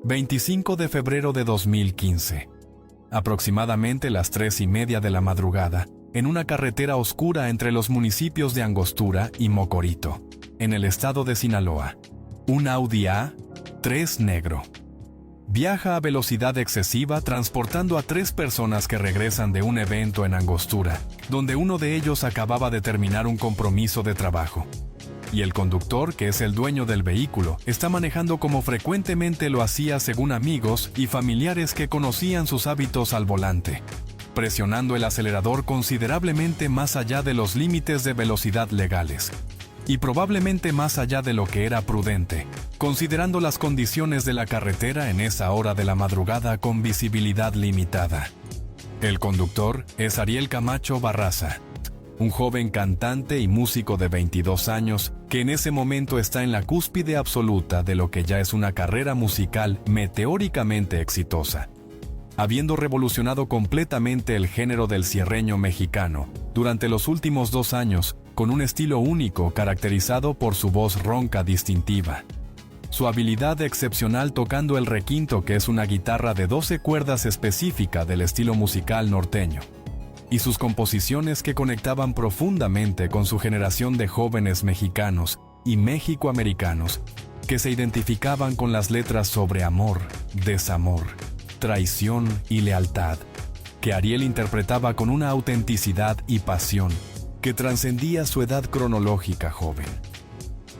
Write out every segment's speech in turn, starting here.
25 de febrero de 2015. Aproximadamente las 3:30 de la madrugada, en una carretera oscura entre los municipios de Angostura y Mocorito, en el estado de Sinaloa, un Audi A3 negro viaja a velocidad excesiva transportando a 3 personas que regresan de un evento en Angostura, donde uno de ellos acababa de terminar un compromiso de trabajo. Y el conductor, que es el dueño del vehículo, está manejando como frecuentemente lo hacía según amigos y familiares que conocían sus hábitos al volante, presionando el acelerador considerablemente más allá de los límites de velocidad legales, y probablemente más allá de lo que era prudente, considerando las condiciones de la carretera en esa hora de la madrugada con visibilidad limitada. El conductor es Ariel Camacho Barraza, un joven cantante y músico de 22 años que en ese momento está en la cúspide absoluta de lo que ya es una carrera musical meteóricamente exitosa, habiendo revolucionado completamente el género del cierreño mexicano durante los últimos 2 años, con un estilo único caracterizado por su voz ronca distintiva, su habilidad excepcional tocando el requinto, que es una guitarra de 12 cuerdas específica del estilo musical norteño, y sus composiciones que conectaban profundamente con su generación de jóvenes mexicanos y mexicoamericanos que se identificaban con las letras sobre amor, desamor, traición y lealtad, que Ariel interpretaba con una autenticidad y pasión que trascendía su edad cronológica joven.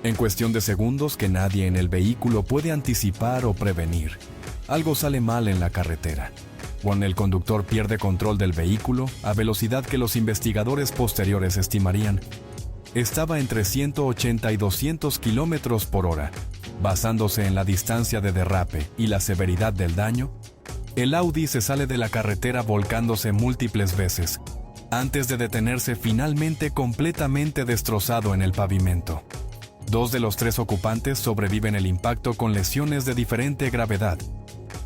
En cuestión de segundos que nadie en el vehículo puede anticipar o prevenir, algo sale mal en la carretera, cuando el conductor pierde control del vehículo a velocidad que los investigadores posteriores estimarían estaba entre 180 y 200 kilómetros por hora. Basándose en la distancia de derrape y la severidad del daño, el Audi se sale de la carretera volcándose múltiples veces, antes de detenerse finalmente completamente destrozado en el pavimento. 2 de los 3 ocupantes sobreviven el impacto con lesiones de diferente gravedad,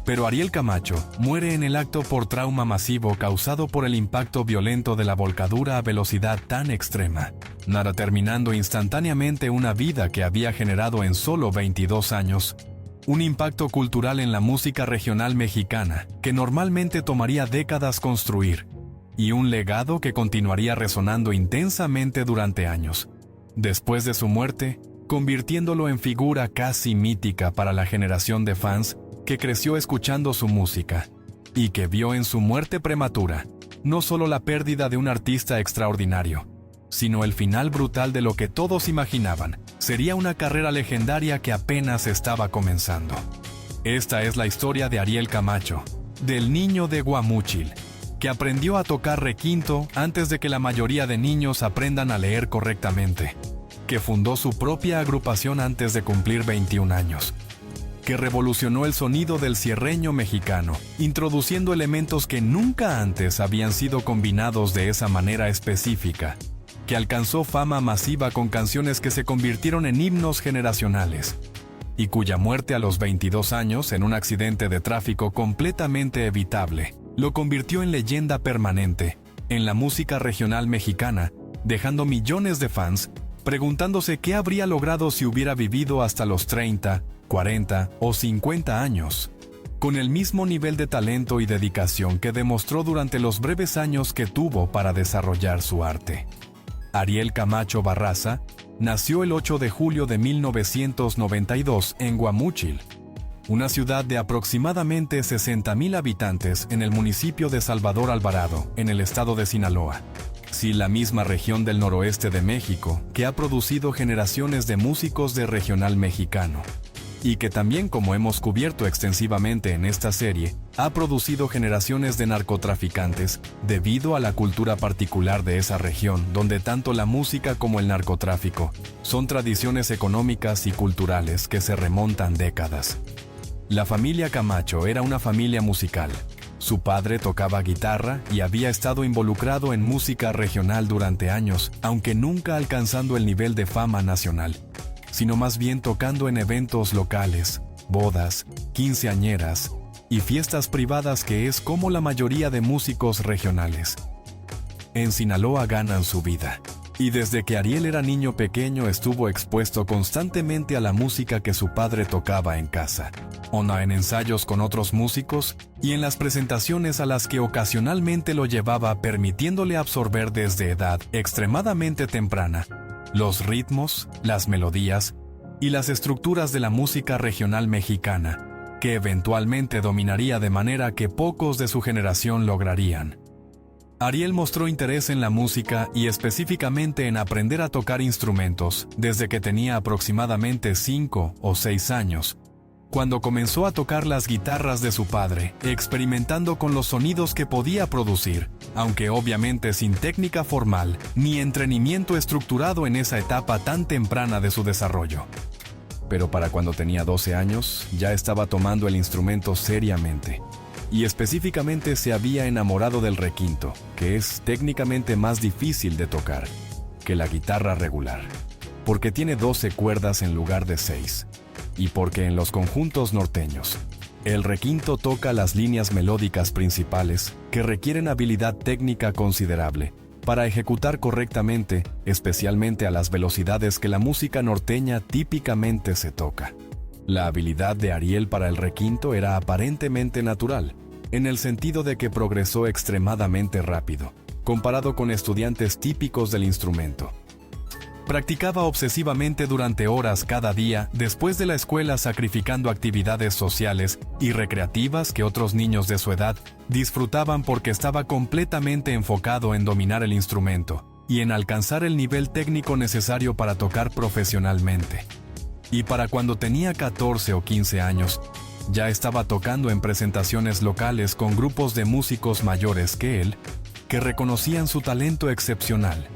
pero Ariel Camacho muere en el acto por trauma masivo causado por el impacto violento de la volcadura a velocidad tan extrema, terminando instantáneamente una vida que había generado en solo 22 años, un impacto cultural en la música regional mexicana que normalmente tomaría décadas construir, y un legado que continuaría resonando intensamente durante años, después de su muerte, convirtiéndolo en figura casi mítica para la generación de fans que creció escuchando su música, y que vio en su muerte prematura no solo la pérdida de un artista extraordinario, sino el final brutal de lo que todos imaginaban sería una carrera legendaria que apenas estaba comenzando. Esta es la historia de Ariel Camacho, del niño de Guamúchil, que aprendió a tocar requinto antes de que la mayoría de niños aprendan a leer correctamente, que fundó su propia agrupación antes de cumplir 21 años, que revolucionó el sonido del cierreño mexicano, introduciendo elementos que nunca antes habían sido combinados de esa manera específica, que alcanzó fama masiva con canciones que se convirtieron en himnos generacionales, y cuya muerte a los 22 años en un accidente de tráfico completamente evitable lo convirtió en leyenda permanente en la música regional mexicana, dejando millones de fans preguntándose qué habría logrado si hubiera vivido hasta los 30, 40 o 50 años, con el mismo nivel de talento y dedicación que demostró durante los breves años que tuvo para desarrollar su arte. Ariel Camacho Barraza nació el 8 de julio de 1992 en Guamúchil, una ciudad de aproximadamente 60,000 habitantes en el municipio de Salvador Alvarado, en el estado de Sinaloa. Sí, la misma región del noroeste de México que ha producido generaciones de músicos de regional mexicano, y que también, como hemos cubierto extensivamente en esta serie, ha producido generaciones de narcotraficantes debido a la cultura particular de esa región, donde tanto la música como el narcotráfico son tradiciones económicas y culturales que se remontan décadas. La familia Camacho era una familia musical. Su padre tocaba guitarra y había estado involucrado en música regional durante años, aunque nunca alcanzando el nivel de fama nacional, sino más bien tocando en eventos locales, bodas, quinceañeras y fiestas privadas, que es como la mayoría de músicos regionales en Sinaloa ganan su vida. Y desde que Ariel era niño pequeño estuvo expuesto constantemente a la música que su padre tocaba en casa, o en ensayos con otros músicos y en las presentaciones a las que ocasionalmente lo llevaba, permitiéndole absorber desde edad extremadamente temprana los ritmos, las melodías y las estructuras de la música regional mexicana, que eventualmente dominaría de manera que pocos de su generación lograrían. Ariel mostró interés en la música y específicamente en aprender a tocar instrumentos desde que tenía aproximadamente 5 o 6 años, cuando comenzó a tocar las guitarras de su padre, experimentando con los sonidos que podía producir, aunque obviamente sin técnica formal ni entrenamiento estructurado en esa etapa tan temprana de su desarrollo. Pero para cuando tenía 12 años, ya estaba tomando el instrumento seriamente. Y específicamente se había enamorado del requinto, que es técnicamente más difícil de tocar que la guitarra regular, porque tiene 12 cuerdas en lugar de 6, y porque en los conjuntos norteños, el requinto toca las líneas melódicas principales que requieren habilidad técnica considerable para ejecutar correctamente, especialmente a las velocidades que la música norteña típicamente se toca. La habilidad de Ariel para el requinto era aparentemente natural, en el sentido de que progresó extremadamente rápido, comparado con estudiantes típicos del instrumento. Practicaba obsesivamente durante horas cada día después de la escuela, sacrificando actividades sociales y recreativas que otros niños de su edad disfrutaban, porque estaba completamente enfocado en dominar el instrumento y en alcanzar el nivel técnico necesario para tocar profesionalmente. Y para cuando tenía 14 o 15 años, ya estaba tocando en presentaciones locales con grupos de músicos mayores que él, que reconocían su talento excepcional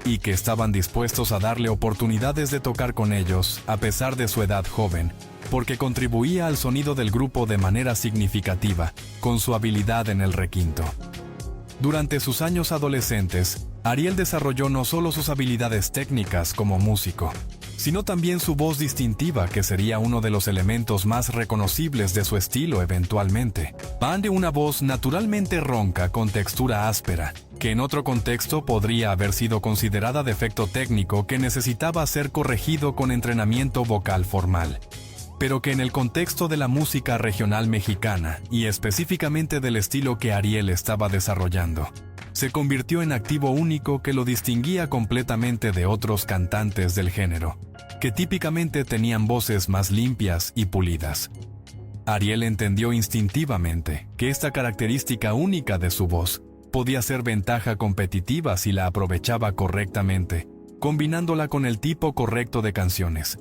y que estaban dispuestos a darle oportunidades de tocar con ellos a pesar de su edad joven, porque contribuía al sonido del grupo de manera significativa con su habilidad en el requinto. Durante sus años adolescentes, Ariel desarrolló no solo sus habilidades técnicas como músico, sino también su voz distintiva, que sería uno de los elementos más reconocibles de su estilo eventualmente. Van de una voz naturalmente ronca con textura áspera, que en otro contexto podría haber sido considerada defecto técnico que necesitaba ser corregido con entrenamiento vocal formal, pero que en el contexto de la música regional mexicana, y específicamente del estilo que Ariel estaba desarrollando, se convirtió en activo único que lo distinguía completamente de otros cantantes del género, que típicamente tenían voces más limpias y pulidas. Ariel entendió instintivamente que esta característica única de su voz podía ser ventaja competitiva si la aprovechaba correctamente, combinándola con el tipo correcto de canciones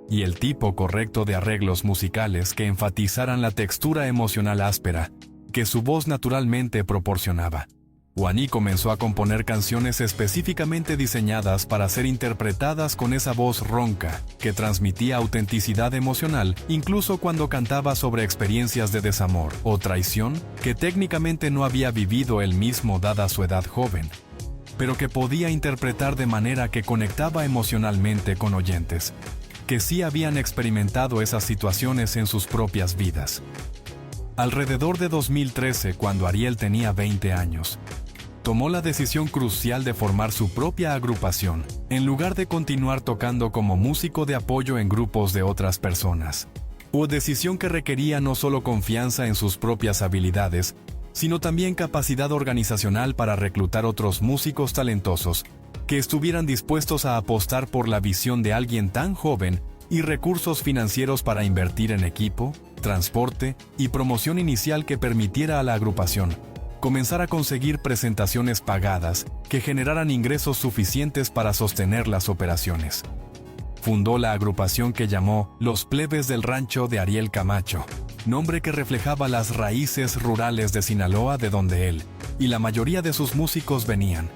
y el tipo correcto de arreglos musicales que enfatizaran la textura emocional áspera que su voz naturalmente proporcionaba. Juaní comenzó a componer canciones específicamente diseñadas para ser interpretadas con esa voz ronca, que transmitía autenticidad emocional, incluso cuando cantaba sobre experiencias de desamor o traición que técnicamente no había vivido él mismo dada su edad joven, pero que podía interpretar de manera que conectaba emocionalmente con oyentes, que sí habían experimentado esas situaciones en sus propias vidas. Alrededor de 2013, cuando Ariel tenía 20 años, tomó la decisión crucial de formar su propia agrupación, en lugar de continuar tocando como músico de apoyo en grupos de otras personas. Una decisión que requería no solo confianza en sus propias habilidades, sino también capacidad organizacional para reclutar otros músicos talentosos que estuvieran dispuestos a apostar por la visión de alguien tan joven y recursos financieros para invertir en equipo, transporte y promoción inicial que permitiera a la agrupación comenzar a conseguir presentaciones pagadas que generaran ingresos suficientes para sostener las operaciones. Fundó la agrupación que llamó Los Plebes del Rancho de Ariel Camacho, nombre que reflejaba las raíces rurales de Sinaloa, de donde él y la mayoría de sus músicos venían,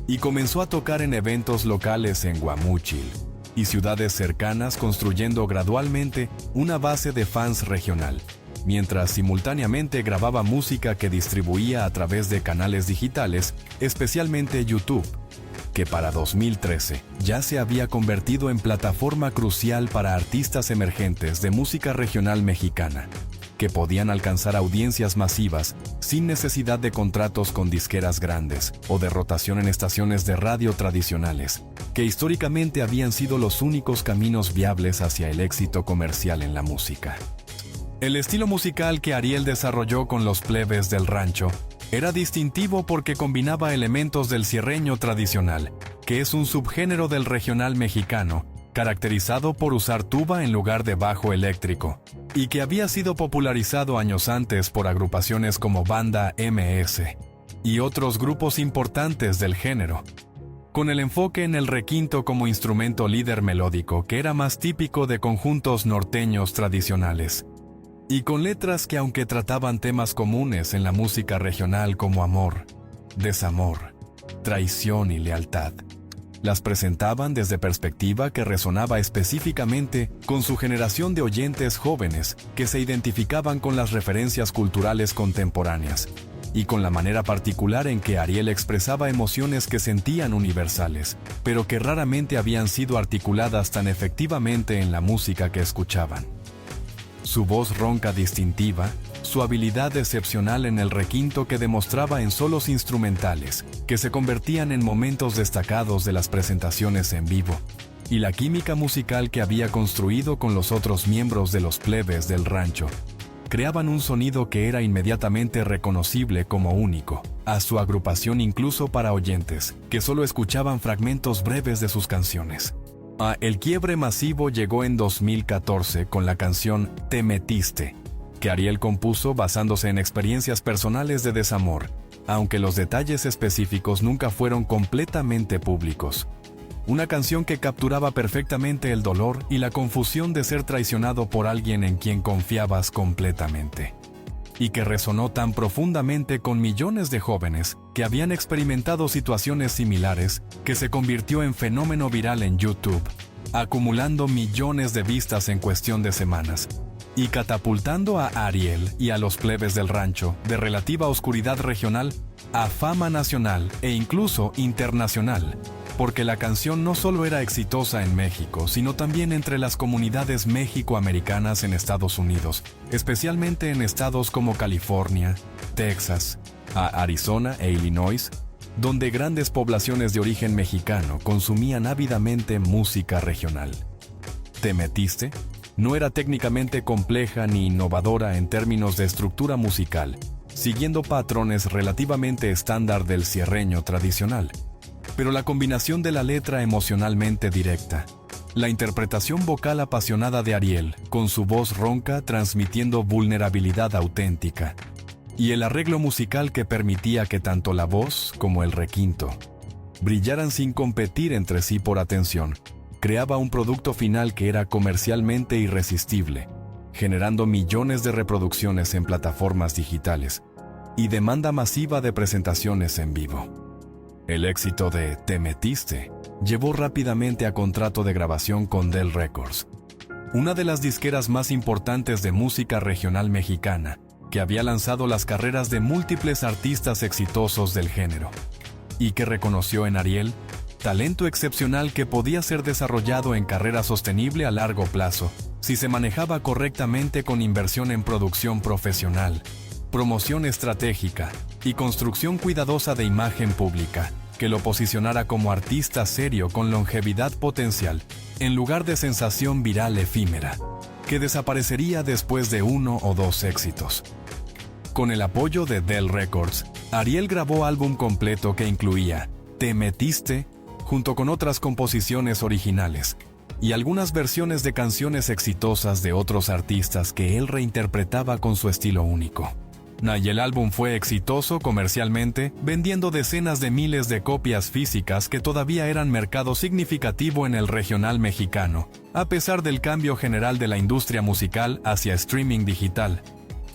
y comenzó a tocar en eventos locales en Guamúchil y ciudades cercanas, construyendo gradualmente una base de fans regional, mientras simultáneamente grababa música que distribuía a través de canales digitales, especialmente YouTube, que para 2013 ya se había convertido en plataforma crucial para artistas emergentes de música regional mexicana, que podían alcanzar audiencias masivas sin necesidad de contratos con disqueras grandes o de rotación en estaciones de radio tradicionales, que históricamente habían sido los únicos caminos viables hacia el éxito comercial en la música. El estilo musical que Ariel desarrolló con los Plebes del Rancho era distintivo porque combinaba elementos del cierreño tradicional, que es un subgénero del regional mexicano, caracterizado por usar tuba en lugar de bajo eléctrico, y que había sido popularizado años antes por agrupaciones como Banda MS y otros grupos importantes del género, con el enfoque en el requinto como instrumento líder melódico que era más típico de conjuntos norteños tradicionales, y con letras que, aunque trataban temas comunes en la música regional como amor, desamor, traición y lealtad, las presentaban desde perspectiva que resonaba específicamente con su generación de oyentes jóvenes que se identificaban con las referencias culturales contemporáneas y con la manera particular en que Ariel expresaba emociones que sentían universales, pero que raramente habían sido articuladas tan efectivamente en la música que escuchaban. Su voz ronca distintiva, su habilidad excepcional en el requinto que demostraba en solos instrumentales, que se convertían en momentos destacados de las presentaciones en vivo, y la química musical que había construido con los otros miembros de los Plebes del Rancho, creaban un sonido que era inmediatamente reconocible como único, a su agrupación incluso para oyentes, que solo escuchaban fragmentos breves de sus canciones. El quiebre masivo llegó en 2014 con la canción Te Metiste, que Ariel compuso basándose en experiencias personales de desamor, aunque los detalles específicos nunca fueron completamente públicos. Una canción que capturaba perfectamente el dolor y la confusión de ser traicionado por alguien en quien confiabas completamente, y que resonó tan profundamente con millones de jóvenes que habían experimentado situaciones similares que se convirtió en fenómeno viral en YouTube, acumulando millones de vistas en cuestión de semanas, y catapultando a Ariel y a los Plebes del Rancho de relativa oscuridad regional a fama nacional e incluso internacional, porque la canción no solo era exitosa en México, sino también entre las comunidades mexicoamericanas en Estados Unidos, especialmente en estados como California, Texas, Arizona e Illinois, donde grandes poblaciones de origen mexicano consumían ávidamente música regional. ¿Te metiste? No era técnicamente compleja ni innovadora en términos de estructura musical, siguiendo patrones relativamente estándar del cierreño tradicional. Pero la combinación de la letra emocionalmente directa, la interpretación vocal apasionada de Ariel, con su voz ronca transmitiendo vulnerabilidad auténtica, y el arreglo musical que permitía que tanto la voz como el requinto brillaran sin competir entre sí por atención, creaba un producto final que era comercialmente irresistible, generando millones de reproducciones en plataformas digitales y demanda masiva de presentaciones en vivo. El éxito de Te Metiste llevó rápidamente a contrato de grabación con Del Records, una de las disqueras más importantes de música regional mexicana, que había lanzado las carreras de múltiples artistas exitosos del género, y que reconoció en Ariel talento excepcional que podía ser desarrollado en carrera sostenible a largo plazo, si se manejaba correctamente con inversión en producción profesional, promoción estratégica y construcción cuidadosa de imagen pública, que lo posicionara como artista serio con longevidad potencial, en lugar de sensación viral efímera, que desaparecería después de uno o dos éxitos. Con el apoyo de Del Records, Ariel grabó álbum completo que incluía Te Metiste, junto con otras composiciones originales, y algunas versiones de canciones exitosas de otros artistas que él reinterpretaba con su estilo único. Y el álbum fue exitoso comercialmente, vendiendo decenas de miles de copias físicas que todavía eran mercado significativo en el regional mexicano, a pesar del cambio general de la industria musical hacia streaming digital,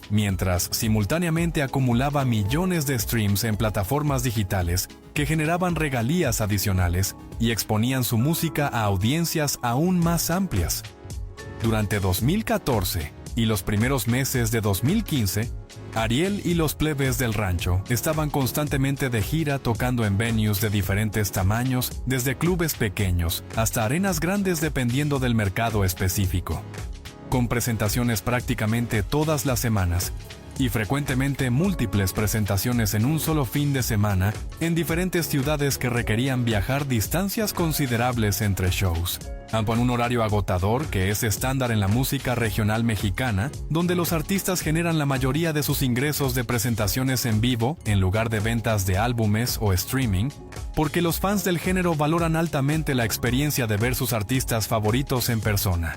mientras simultáneamente acumulaba millones de streams en plataformas digitales que generaban regalías adicionales y exponían su música a audiencias aún más amplias. Durante 2014 y los primeros meses de 2015, Ariel y los Plebes del Rancho estaban constantemente de gira tocando en venues de diferentes tamaños, desde clubes pequeños hasta arenas grandes dependiendo del mercado específico. con presentaciones prácticamente todas las semanas, y frecuentemente múltiples presentaciones en un solo fin de semana en diferentes ciudades que requerían viajar distancias considerables entre shows. Ambos en un horario agotador que es estándar en la música regional mexicana, donde los artistas generan la mayoría de sus ingresos de presentaciones en vivo en lugar de ventas de álbumes o streaming, porque los fans del género valoran altamente la experiencia de ver sus artistas favoritos en persona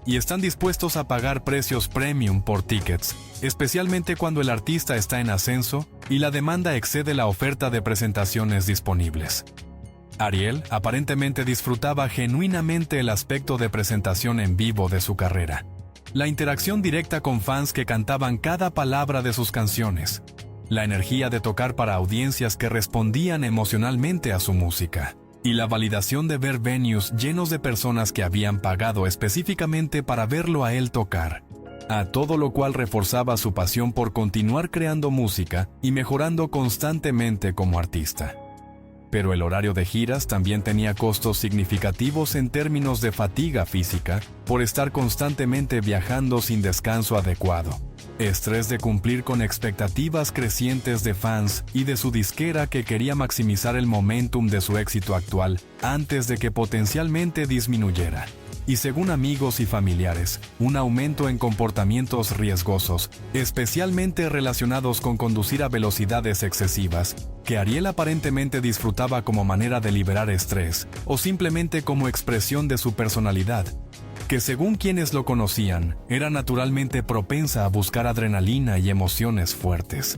y están dispuestos a pagar precios premium por tickets, especialmente cuando el artista está en ascenso y la demanda excede la oferta de presentaciones disponibles. Ariel aparentemente disfrutaba genuinamente el aspecto de presentación en vivo de su carrera. La interacción directa con fans que cantaban cada palabra de sus canciones. La energía de tocar para audiencias que respondían emocionalmente a su música. Y la validación de ver venues llenos de personas que habían pagado específicamente para verlo a él tocar. A todo lo cual reforzaba su pasión por continuar creando música y mejorando constantemente como artista. Pero el horario de giras también tenía costos significativos en términos de fatiga física por estar constantemente viajando sin descanso adecuado. Estrés de cumplir con expectativas crecientes de fans y de su disquera que quería maximizar el momentum de su éxito actual antes de que potencialmente disminuyera. Y según amigos y familiares, un aumento en comportamientos riesgosos, especialmente relacionados con conducir a velocidades excesivas, que Ariel aparentemente disfrutaba como manera de liberar estrés o simplemente como expresión de su personalidad, que según quienes lo conocían, era naturalmente propensa a buscar adrenalina y emociones fuertes.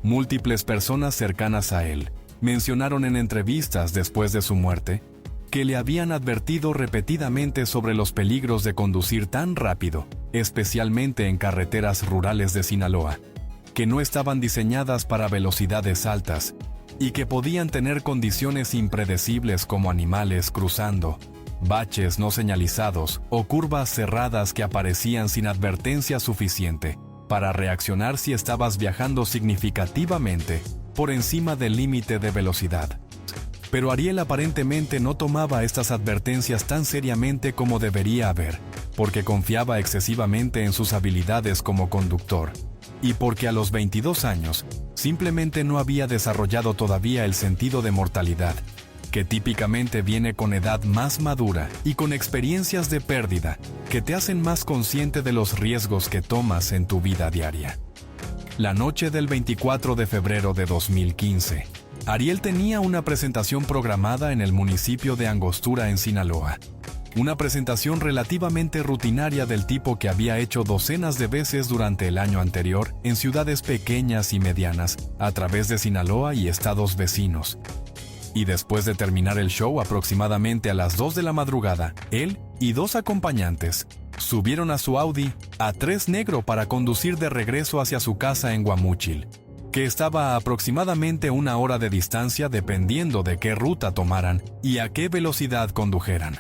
Múltiples personas cercanas a él mencionaron en entrevistas después de su muerte que le habían advertido repetidamente sobre los peligros de conducir tan rápido, especialmente en carreteras rurales de Sinaloa, que no estaban diseñadas para velocidades altas y que podían tener condiciones impredecibles como animales cruzando, baches no señalizados o curvas cerradas que aparecían sin advertencia suficiente para reaccionar si estabas viajando significativamente por encima del límite de velocidad. Pero Ariel aparentemente no tomaba estas advertencias tan seriamente como debería haber, porque confiaba excesivamente en sus habilidades como conductor, y porque a los 22 años simplemente no había desarrollado todavía el sentido de mortalidad, que típicamente viene con edad más madura y con experiencias de pérdida que te hacen más consciente de los riesgos que tomas en tu vida diaria. La noche del 24 de febrero de 2015, Ariel tenía una presentación programada en el municipio de Angostura en Sinaloa. Una presentación relativamente rutinaria del tipo que había hecho docenas de veces durante el año anterior en ciudades pequeñas y medianas, a través de Sinaloa y estados vecinos. Y después de terminar el show aproximadamente a las 2 de la madrugada, él y 2 acompañantes subieron a su Audi A3 negro para conducir de regreso hacia su casa en Guamúchil, que estaba a aproximadamente 1 hora de distancia dependiendo de qué ruta tomaran y a qué velocidad condujeran.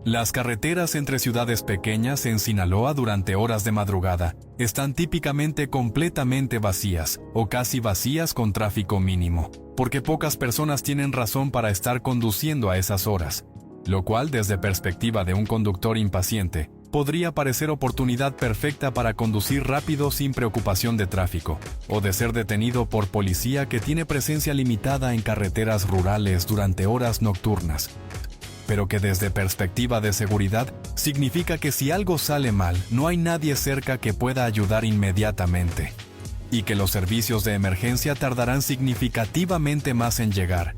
Las carreteras entre ciudades pequeñas en Sinaloa durante horas de madrugada están típicamente completamente vacías o casi vacías con tráfico mínimo, porque pocas personas tienen razón para estar conduciendo a esas horas, lo cual desde perspectiva de un conductor impaciente podría parecer oportunidad perfecta para conducir rápido sin preocupación de tráfico, o de ser detenido por policía que tiene presencia limitada en carreteras rurales durante horas nocturnas. Pero que desde perspectiva de seguridad significa que si algo sale mal, no hay nadie cerca que pueda ayudar inmediatamente, y que los servicios de emergencia tardarán significativamente más en llegar,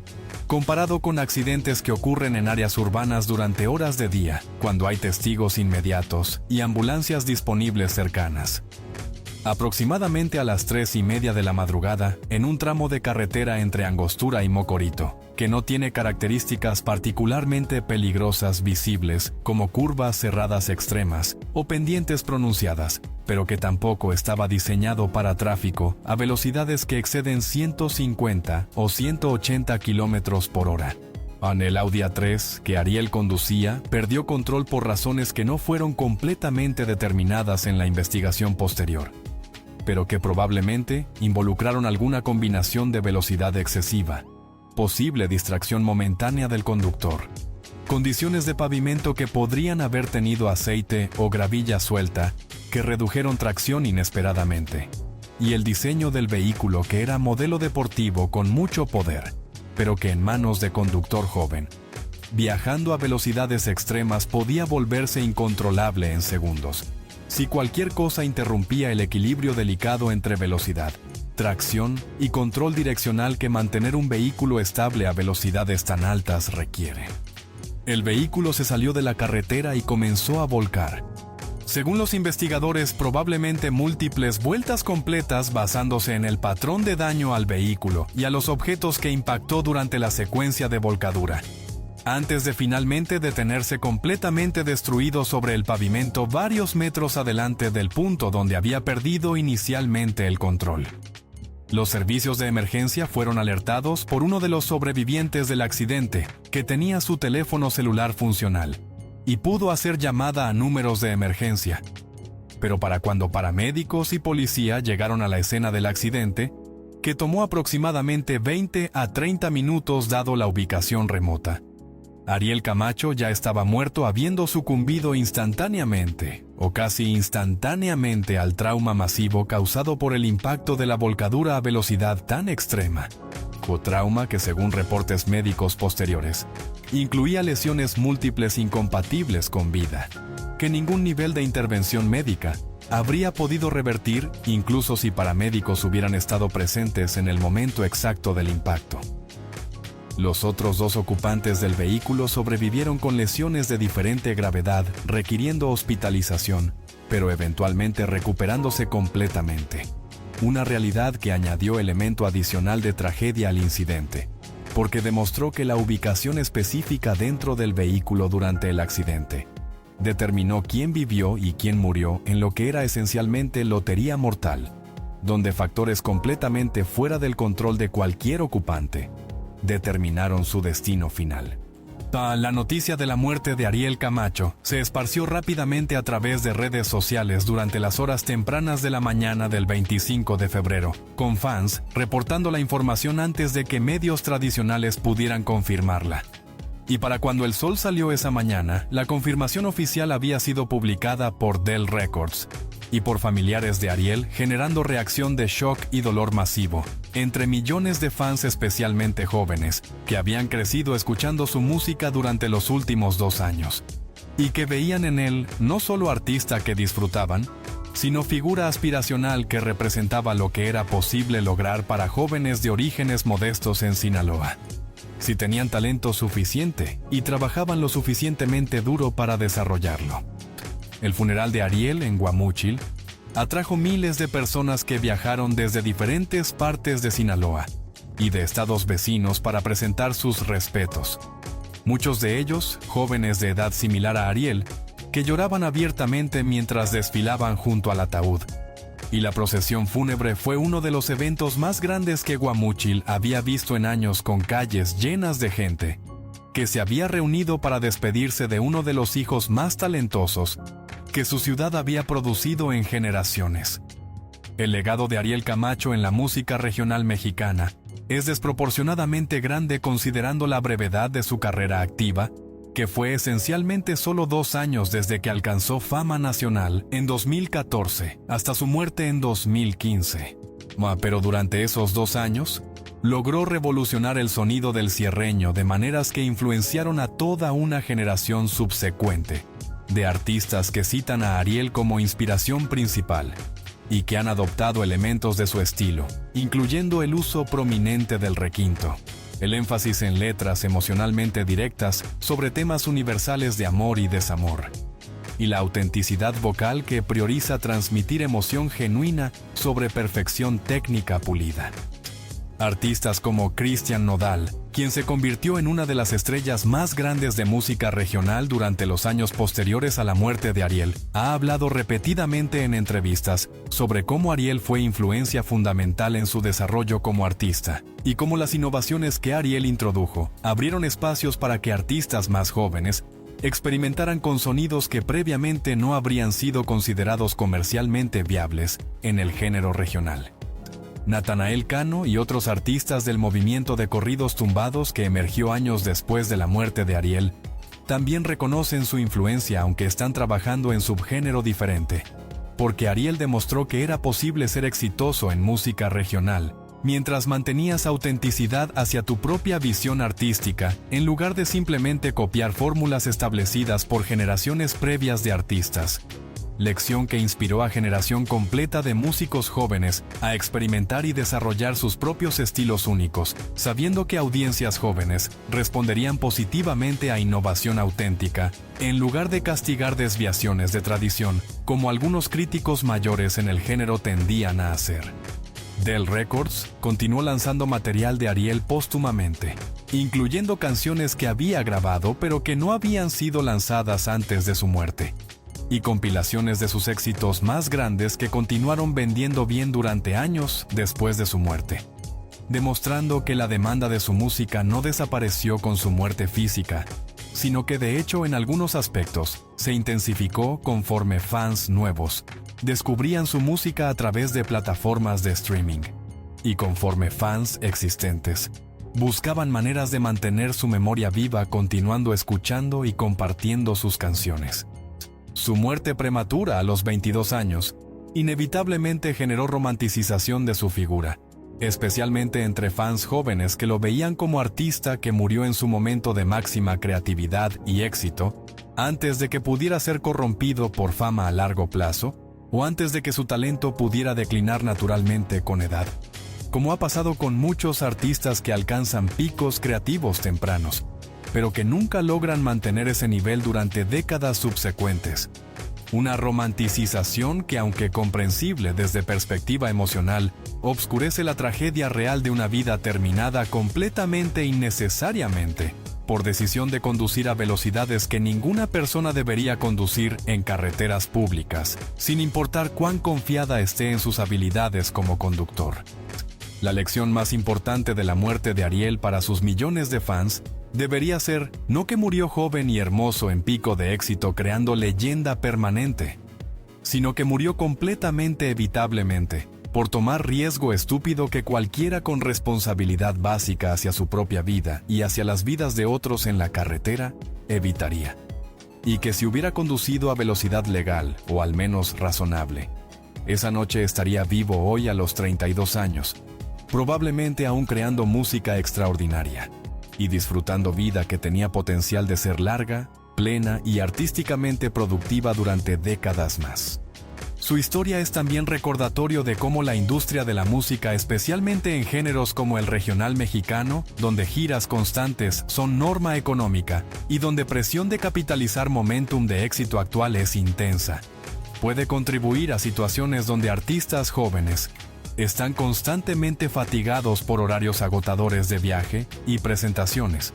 comparado con accidentes que ocurren en áreas urbanas durante horas de día, cuando hay testigos inmediatos y ambulancias disponibles cercanas. Aproximadamente a las 3:30 de la madrugada, en un tramo de carretera entre Angostura y Mocorito, que no tiene características particularmente peligrosas visibles, como curvas cerradas extremas o pendientes pronunciadas, pero que tampoco estaba diseñado para tráfico a velocidades que exceden 150 o 180 kilómetros por hora. En el Audi A3 que Ariel conducía, perdió control por razones que no fueron completamente determinadas en la investigación posterior, pero que probablemente involucraron alguna combinación de velocidad excesiva, posible distracción momentánea del conductor, condiciones de pavimento que podrían haber tenido aceite o gravilla suelta, que redujeron tracción inesperadamente, y el diseño del vehículo, que era modelo deportivo con mucho poder, pero que en manos de conductor joven, viajando a velocidades extremas, podía volverse incontrolable en segundos. Si cualquier cosa interrumpía el equilibrio delicado entre velocidad, tracción y control direccional que mantener un vehículo estable a velocidades tan altas requiere. El vehículo se salió de la carretera y comenzó a volcar. Según los investigadores, probablemente múltiples vueltas completas basándose en el patrón de daño al vehículo y a los objetos que impactó durante la secuencia de volcadura, antes de finalmente detenerse completamente destruido sobre el pavimento varios metros adelante del punto donde había perdido inicialmente el control. Los servicios de emergencia fueron alertados por uno de los sobrevivientes del accidente, que tenía su teléfono celular funcional y pudo hacer llamada a números de emergencia. Pero para cuando paramédicos y policía llegaron a la escena del accidente, que tomó aproximadamente 20 a 30 minutos dado la ubicación remota, Ariel Camacho ya estaba muerto, habiendo sucumbido instantáneamente, o casi instantáneamente, al trauma masivo causado por el impacto de la volcadura a velocidad tan extrema. Trauma que, según reportes médicos posteriores, incluía lesiones múltiples incompatibles con vida, que ningún nivel de intervención médica habría podido revertir, incluso si paramédicos hubieran estado presentes en el momento exacto del impacto. Los otros dos ocupantes del vehículo sobrevivieron con lesiones de diferente gravedad, requiriendo hospitalización, pero eventualmente recuperándose completamente. Una realidad que añadió elemento adicional de tragedia al incidente, porque demostró que la ubicación específica dentro del vehículo durante el accidente determinó quién vivió y quién murió en lo que era esencialmente lotería mortal, donde factores completamente fuera del control de cualquier ocupante determinaron su destino final. La noticia de la muerte de Ariel Camacho se esparció rápidamente a través de redes sociales durante las horas tempranas de la mañana del 25 de febrero, con fans reportando la información antes de que medios tradicionales pudieran confirmarla. Y para cuando el sol salió esa mañana, la confirmación oficial había sido publicada por Dell Records y por familiares de Ariel, generando reacción de shock y dolor masivo entre millones de fans, especialmente jóvenes, que habían crecido escuchando su música durante los últimos 2 años, y que veían en él no solo artista que disfrutaban, sino figura aspiracional que representaba lo que era posible lograr para jóvenes de orígenes modestos en Sinaloa, si tenían talento suficiente y trabajaban lo suficientemente duro para desarrollarlo. El funeral de Ariel en Guamúchil atrajo miles de personas que viajaron desde diferentes partes de Sinaloa y de estados vecinos para presentar sus respetos. Muchos de ellos, jóvenes de edad similar a Ariel, que lloraban abiertamente mientras desfilaban junto al ataúd. Y la procesión fúnebre fue uno de los eventos más grandes que Guamúchil había visto en años, con calles llenas de gente que se había reunido para despedirse de uno de los hijos más talentosos que su ciudad había producido en generaciones. El legado de Ariel Camacho en la música regional mexicana es desproporcionadamente grande considerando la brevedad de su carrera activa, que fue esencialmente solo 2 años desde que alcanzó fama nacional en 2014 hasta su muerte en 2015. Pero durante esos 2 años, logró revolucionar el sonido del cierreño de maneras que influenciaron a toda una generación subsecuente de artistas que citan a Ariel como inspiración principal y que han adoptado elementos de su estilo, incluyendo el uso prominente del requinto, el énfasis en letras emocionalmente directas sobre temas universales de amor y desamor, y la autenticidad vocal que prioriza transmitir emoción genuina sobre perfección técnica pulida. Artistas como Cristian Nodal, quien se convirtió en una de las estrellas más grandes de música regional durante los años posteriores a la muerte de Ariel, ha hablado repetidamente en entrevistas sobre cómo Ariel fue influencia fundamental en su desarrollo como artista, y cómo las innovaciones que Ariel introdujo abrieron espacios para que artistas más jóvenes experimentaran con sonidos que previamente no habrían sido considerados comercialmente viables en el género regional. Natanael Cano y otros artistas del movimiento de corridos tumbados que emergió años después de la muerte de Ariel también reconocen su influencia aunque están trabajando en subgénero diferente, porque Ariel demostró que era posible ser exitoso en música regional, mientras mantenías autenticidad hacia tu propia visión artística, en lugar de simplemente copiar fórmulas establecidas por generaciones previas de artistas. Lección que inspiró a generación completa de músicos jóvenes a experimentar y desarrollar sus propios estilos únicos, sabiendo que audiencias jóvenes responderían positivamente a innovación auténtica, en lugar de castigar desviaciones de tradición, como algunos críticos mayores en el género tendían a hacer. Del Records continuó lanzando material de Ariel póstumamente, incluyendo canciones que había grabado pero que no habían sido lanzadas antes de su muerte, y compilaciones de sus éxitos más grandes que continuaron vendiendo bien durante años después de su muerte, demostrando que la demanda de su música no desapareció con su muerte física, sino que de hecho en algunos aspectos se intensificó conforme fans nuevos descubrían su música a través de plataformas de streaming, y conforme fans existentes buscaban maneras de mantener su memoria viva continuando escuchando y compartiendo sus canciones. Su muerte prematura a los 22 años inevitablemente generó romanticización de su figura, especialmente entre fans jóvenes que lo veían como artista que murió en su momento de máxima creatividad y éxito, antes de que pudiera ser corrompido por fama a largo plazo, o antes de que su talento pudiera declinar naturalmente con edad, como ha pasado con muchos artistas que alcanzan picos creativos tempranos, pero que nunca logran mantener ese nivel durante décadas subsecuentes. Una romanticización que, aunque comprensible desde perspectiva emocional, obscurece la tragedia real de una vida terminada completamente innecesariamente, por decisión de conducir a velocidades que ninguna persona debería conducir en carreteras públicas, sin importar cuán confiada esté en sus habilidades como conductor. La lección más importante de la muerte de Ariel para sus millones de fans debería ser no que murió joven y hermoso en pico de éxito creando leyenda permanente, sino que murió completamente evitablemente, por tomar riesgo estúpido que cualquiera con responsabilidad básica hacia su propia vida y hacia las vidas de otros en la carretera evitaría. Y que si hubiera conducido a velocidad legal, o al menos razonable, esa noche estaría vivo hoy a los 32 años, probablemente aún creando música extraordinaria y disfrutando vida que tenía potencial de ser larga, plena y artísticamente productiva durante décadas más. Su historia es también recordatorio de cómo la industria de la música, especialmente en géneros como el regional mexicano, donde giras constantes son norma económica y donde presión de capitalizar momentum de éxito actual es intensa, puede contribuir a situaciones donde artistas jóvenes están constantemente fatigados por horarios agotadores de viaje y presentaciones,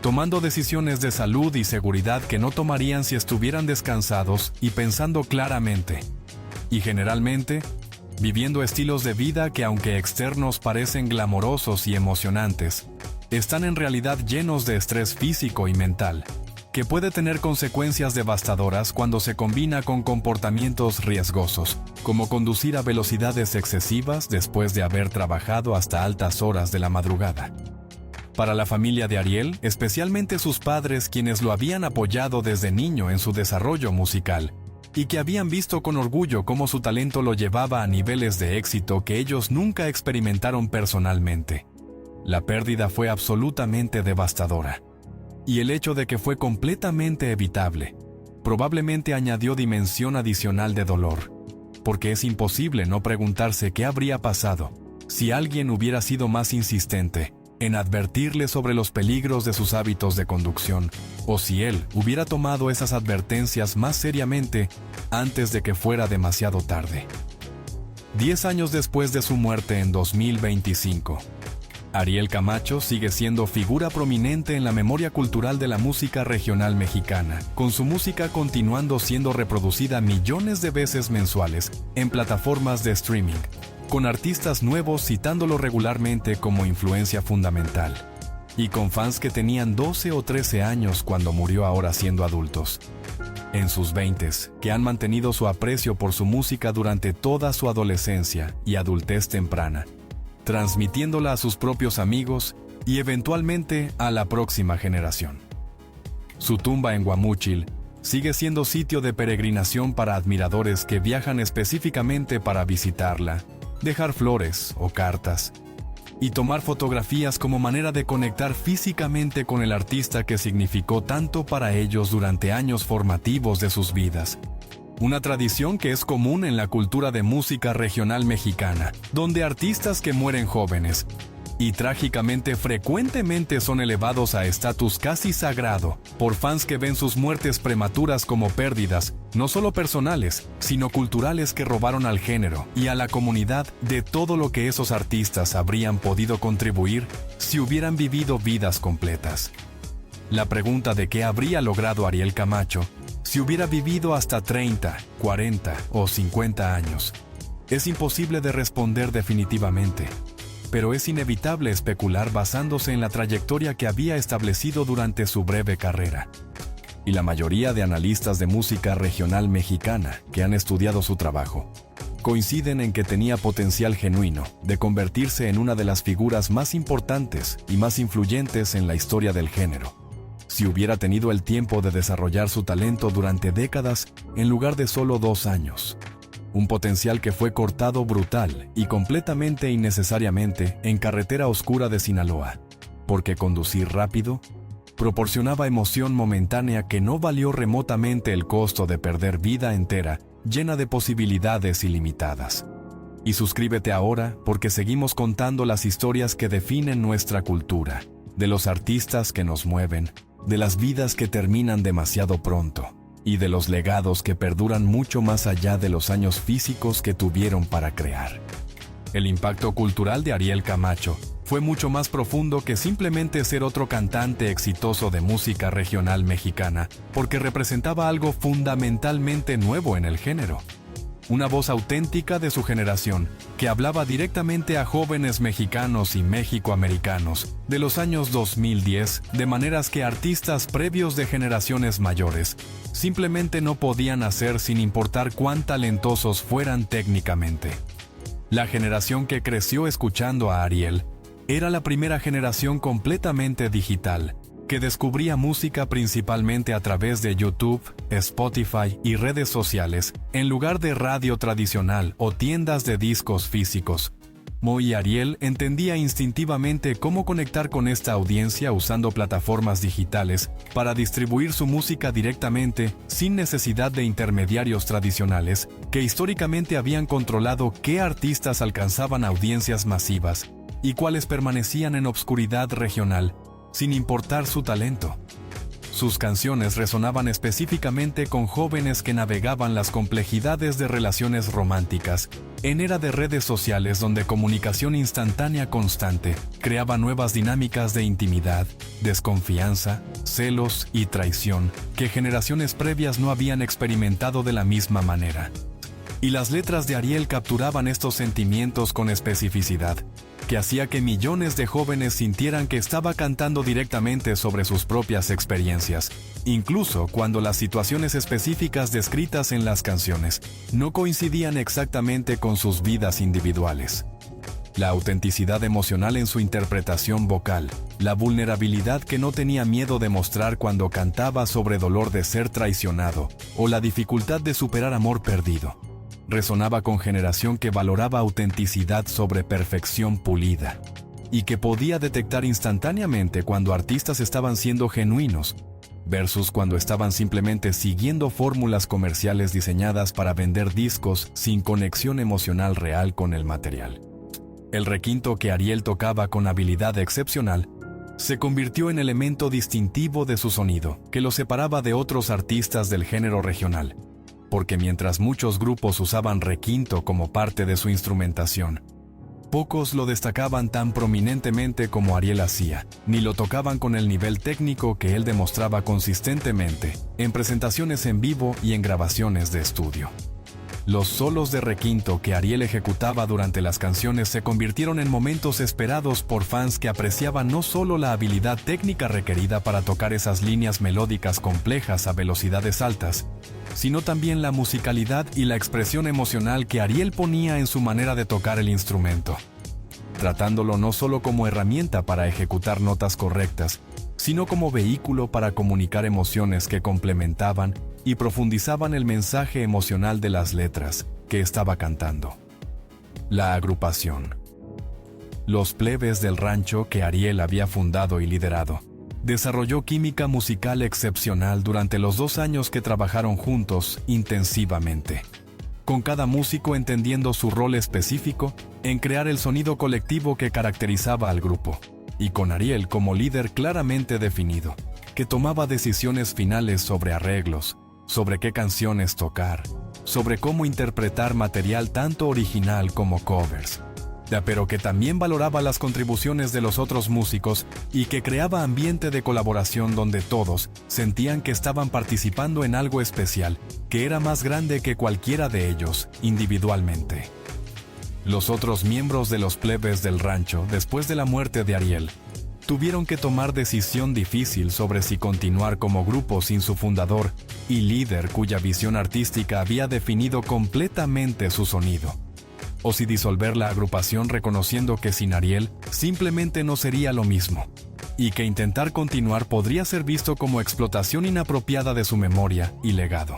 tomando decisiones de salud y seguridad que no tomarían si estuvieran descansados y pensando claramente. Y generalmente, viviendo estilos de vida que, aunque externos parecen glamorosos y emocionantes, están en realidad llenos de estrés físico y mental, que puede tener consecuencias devastadoras cuando se combina con comportamientos riesgosos, como conducir a velocidades excesivas después de haber trabajado hasta altas horas de la madrugada. Para la familia de Ariel, especialmente sus padres, quienes lo habían apoyado desde niño en su desarrollo musical, y que habían visto con orgullo cómo su talento lo llevaba a niveles de éxito que ellos nunca experimentaron personalmente, la pérdida fue absolutamente devastadora. Y el hecho de que fue completamente evitable, probablemente añadió dimensión adicional de dolor, porque es imposible no preguntarse qué habría pasado si alguien hubiera sido más insistente en advertirle sobre los peligros de sus hábitos de conducción, o si él hubiera tomado esas advertencias más seriamente antes de que fuera demasiado tarde. 10 años después de su muerte en 2025, Ariel Camacho sigue siendo figura prominente en la memoria cultural de la música regional mexicana, con su música continuando siendo reproducida millones de veces mensuales en plataformas de streaming, con artistas nuevos citándolo regularmente como influencia fundamental, y con fans que tenían 12 o 13 años cuando murió ahora siendo adultos, en sus 20s, que han mantenido su aprecio por su música durante toda su adolescencia y adultez temprana, transmitiéndola a sus propios amigos y eventualmente a la próxima generación. Su tumba en Guamúchil sigue siendo sitio de peregrinación para admiradores que viajan específicamente para visitarla, dejar flores o cartas, y tomar fotografías como manera de conectar físicamente con el artista que significó tanto para ellos durante años formativos de sus vidas. Una tradición que es común en la cultura de música regional mexicana, donde artistas que mueren jóvenes y trágicamente frecuentemente son elevados a estatus casi sagrado por fans que ven sus muertes prematuras como pérdidas, no solo personales, sino culturales que robaron al género y a la comunidad de todo lo que esos artistas habrían podido contribuir si hubieran vivido vidas completas. La pregunta de qué habría logrado Ariel Camacho si hubiera vivido hasta 30, 40 o 50 años es imposible de responder definitivamente, pero es inevitable especular basándose en la trayectoria que había establecido durante su breve carrera. Y la mayoría de analistas de música regional mexicana que han estudiado su trabajo coinciden en que tenía potencial genuino de convertirse en una de las figuras más importantes y más influyentes en la historia del género, si hubiera tenido el tiempo de desarrollar su talento durante décadas en lugar de solo 2 años. Un potencial que fue cortado brutal y completamente innecesariamente en Carretera Oscura de Sinaloa, porque conducir rápido proporcionaba emoción momentánea que no valió remotamente el costo de perder vida entera llena de posibilidades ilimitadas. Y suscríbete ahora porque seguimos contando las historias que definen nuestra cultura, de los artistas que nos mueven, de las vidas que terminan demasiado pronto, y de los legados que perduran mucho más allá de los años físicos que tuvieron para crear. El impacto cultural de Ariel Camacho fue mucho más profundo que simplemente ser otro cantante exitoso de música regional mexicana, porque representaba algo fundamentalmente nuevo en el género. Una voz auténtica de su generación, que hablaba directamente a jóvenes mexicanos y mexicoamericanos de los años 2010, de maneras que artistas previos de generaciones mayores simplemente no podían hacer sin importar cuán talentosos fueran técnicamente. La generación que creció escuchando a Ariel era la primera generación completamente digital, que descubría música principalmente a través de YouTube, Spotify y redes sociales, en lugar de radio tradicional o tiendas de discos físicos. Mo y Ariel entendía instintivamente cómo conectar con esta audiencia usando plataformas digitales para distribuir su música directamente, sin necesidad de intermediarios tradicionales, que históricamente habían controlado qué artistas alcanzaban audiencias masivas y cuáles permanecían en obscuridad regional, sin importar su talento. Sus canciones resonaban específicamente con jóvenes que navegaban las complejidades de relaciones románticas, en era de redes sociales donde comunicación instantánea constante creaba nuevas dinámicas de intimidad, desconfianza, celos y traición que generaciones previas no habían experimentado de la misma manera. Y las letras de Ariel capturaban estos sentimientos con especificidad, que hacía que millones de jóvenes sintieran que estaba cantando directamente sobre sus propias experiencias, incluso cuando las situaciones específicas descritas en las canciones no coincidían exactamente con sus vidas individuales. La autenticidad emocional en su interpretación vocal, la vulnerabilidad que no tenía miedo de mostrar cuando cantaba sobre dolor de ser traicionado o la dificultad de superar amor perdido, resonaba con generación que valoraba autenticidad sobre perfección pulida, y que podía detectar instantáneamente cuando artistas estaban siendo genuinos, versus cuando estaban simplemente siguiendo fórmulas comerciales diseñadas para vender discos sin conexión emocional real con el material. El requinto que Ariel tocaba con habilidad excepcional se convirtió en elemento distintivo de su sonido, que lo separaba de otros artistas del género regional. Porque mientras muchos grupos usaban requinto como parte de su instrumentación, pocos lo destacaban tan prominentemente como Ariel hacía, ni lo tocaban con el nivel técnico que él demostraba consistentemente en presentaciones en vivo y en grabaciones de estudio. Los solos de requinto que Ariel ejecutaba durante las canciones se convirtieron en momentos esperados por fans que apreciaban no solo la habilidad técnica requerida para tocar esas líneas melódicas complejas a velocidades altas, sino también la musicalidad y la expresión emocional que Ariel ponía en su manera de tocar el instrumento, tratándolo no solo como herramienta para ejecutar notas correctas, sino como vehículo para comunicar emociones que complementaban y profundizaban el mensaje emocional de las letras que estaba cantando. La agrupación. Los plebes del rancho que Ariel había fundado y liderado desarrolló química musical excepcional durante los 2 años que trabajaron juntos intensivamente, con cada músico entendiendo su rol específico en crear el sonido colectivo que caracterizaba al grupo, y con Ariel como líder claramente definido, que tomaba decisiones finales sobre arreglos, sobre qué canciones tocar, sobre cómo interpretar material tanto original como covers, pero que también valoraba las contribuciones de los otros músicos y que creaba ambiente de colaboración donde todos sentían que estaban participando en algo especial, que era más grande que cualquiera de ellos individualmente. Los otros miembros de los plebes del rancho, después de la muerte de Ariel, tuvieron que tomar decisión difícil sobre si continuar como grupo sin su fundador y líder cuya visión artística había definido completamente su sonido, o si disolver la agrupación reconociendo que sin Ariel simplemente no sería lo mismo, y que intentar continuar podría ser visto como explotación inapropiada de su memoria y legado.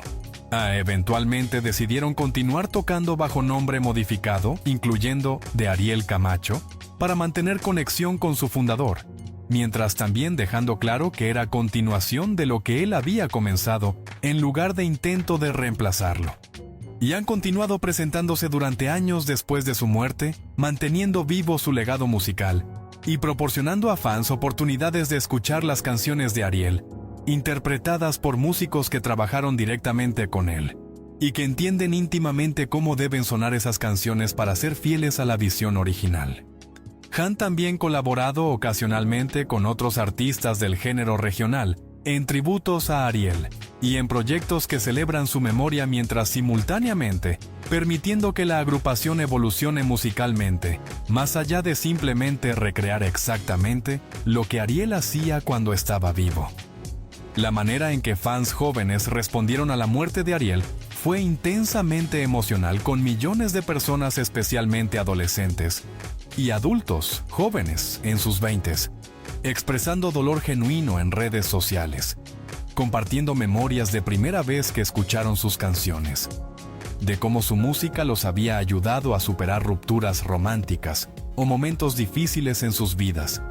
Eventualmente decidieron continuar tocando bajo nombre modificado, incluyendo de Ariel Camacho, para mantener conexión con su fundador, mientras también dejando claro que era continuación de lo que él había comenzado, en lugar de intento de reemplazarlo. Y han continuado presentándose durante años después de su muerte, manteniendo vivo su legado musical y proporcionando a fans oportunidades de escuchar las canciones de Ariel, interpretadas por músicos que trabajaron directamente con él, y que entienden íntimamente cómo deben sonar esas canciones para ser fieles a la visión original. Han también colaborado ocasionalmente con otros artistas del género regional, en tributos a Ariel, y en proyectos que celebran su memoria mientras simultáneamente permitiendo que la agrupación evolucione musicalmente, más allá de simplemente recrear exactamente lo que Ariel hacía cuando estaba vivo. La manera en que fans jóvenes respondieron a la muerte de Ariel fue intensamente emocional, con millones de personas, especialmente adolescentes y adultos jóvenes en sus 20s, expresando dolor genuino en redes sociales, compartiendo memorias de primera vez que escucharon sus canciones, de cómo su música los había ayudado a superar rupturas románticas o momentos difíciles en sus vidas,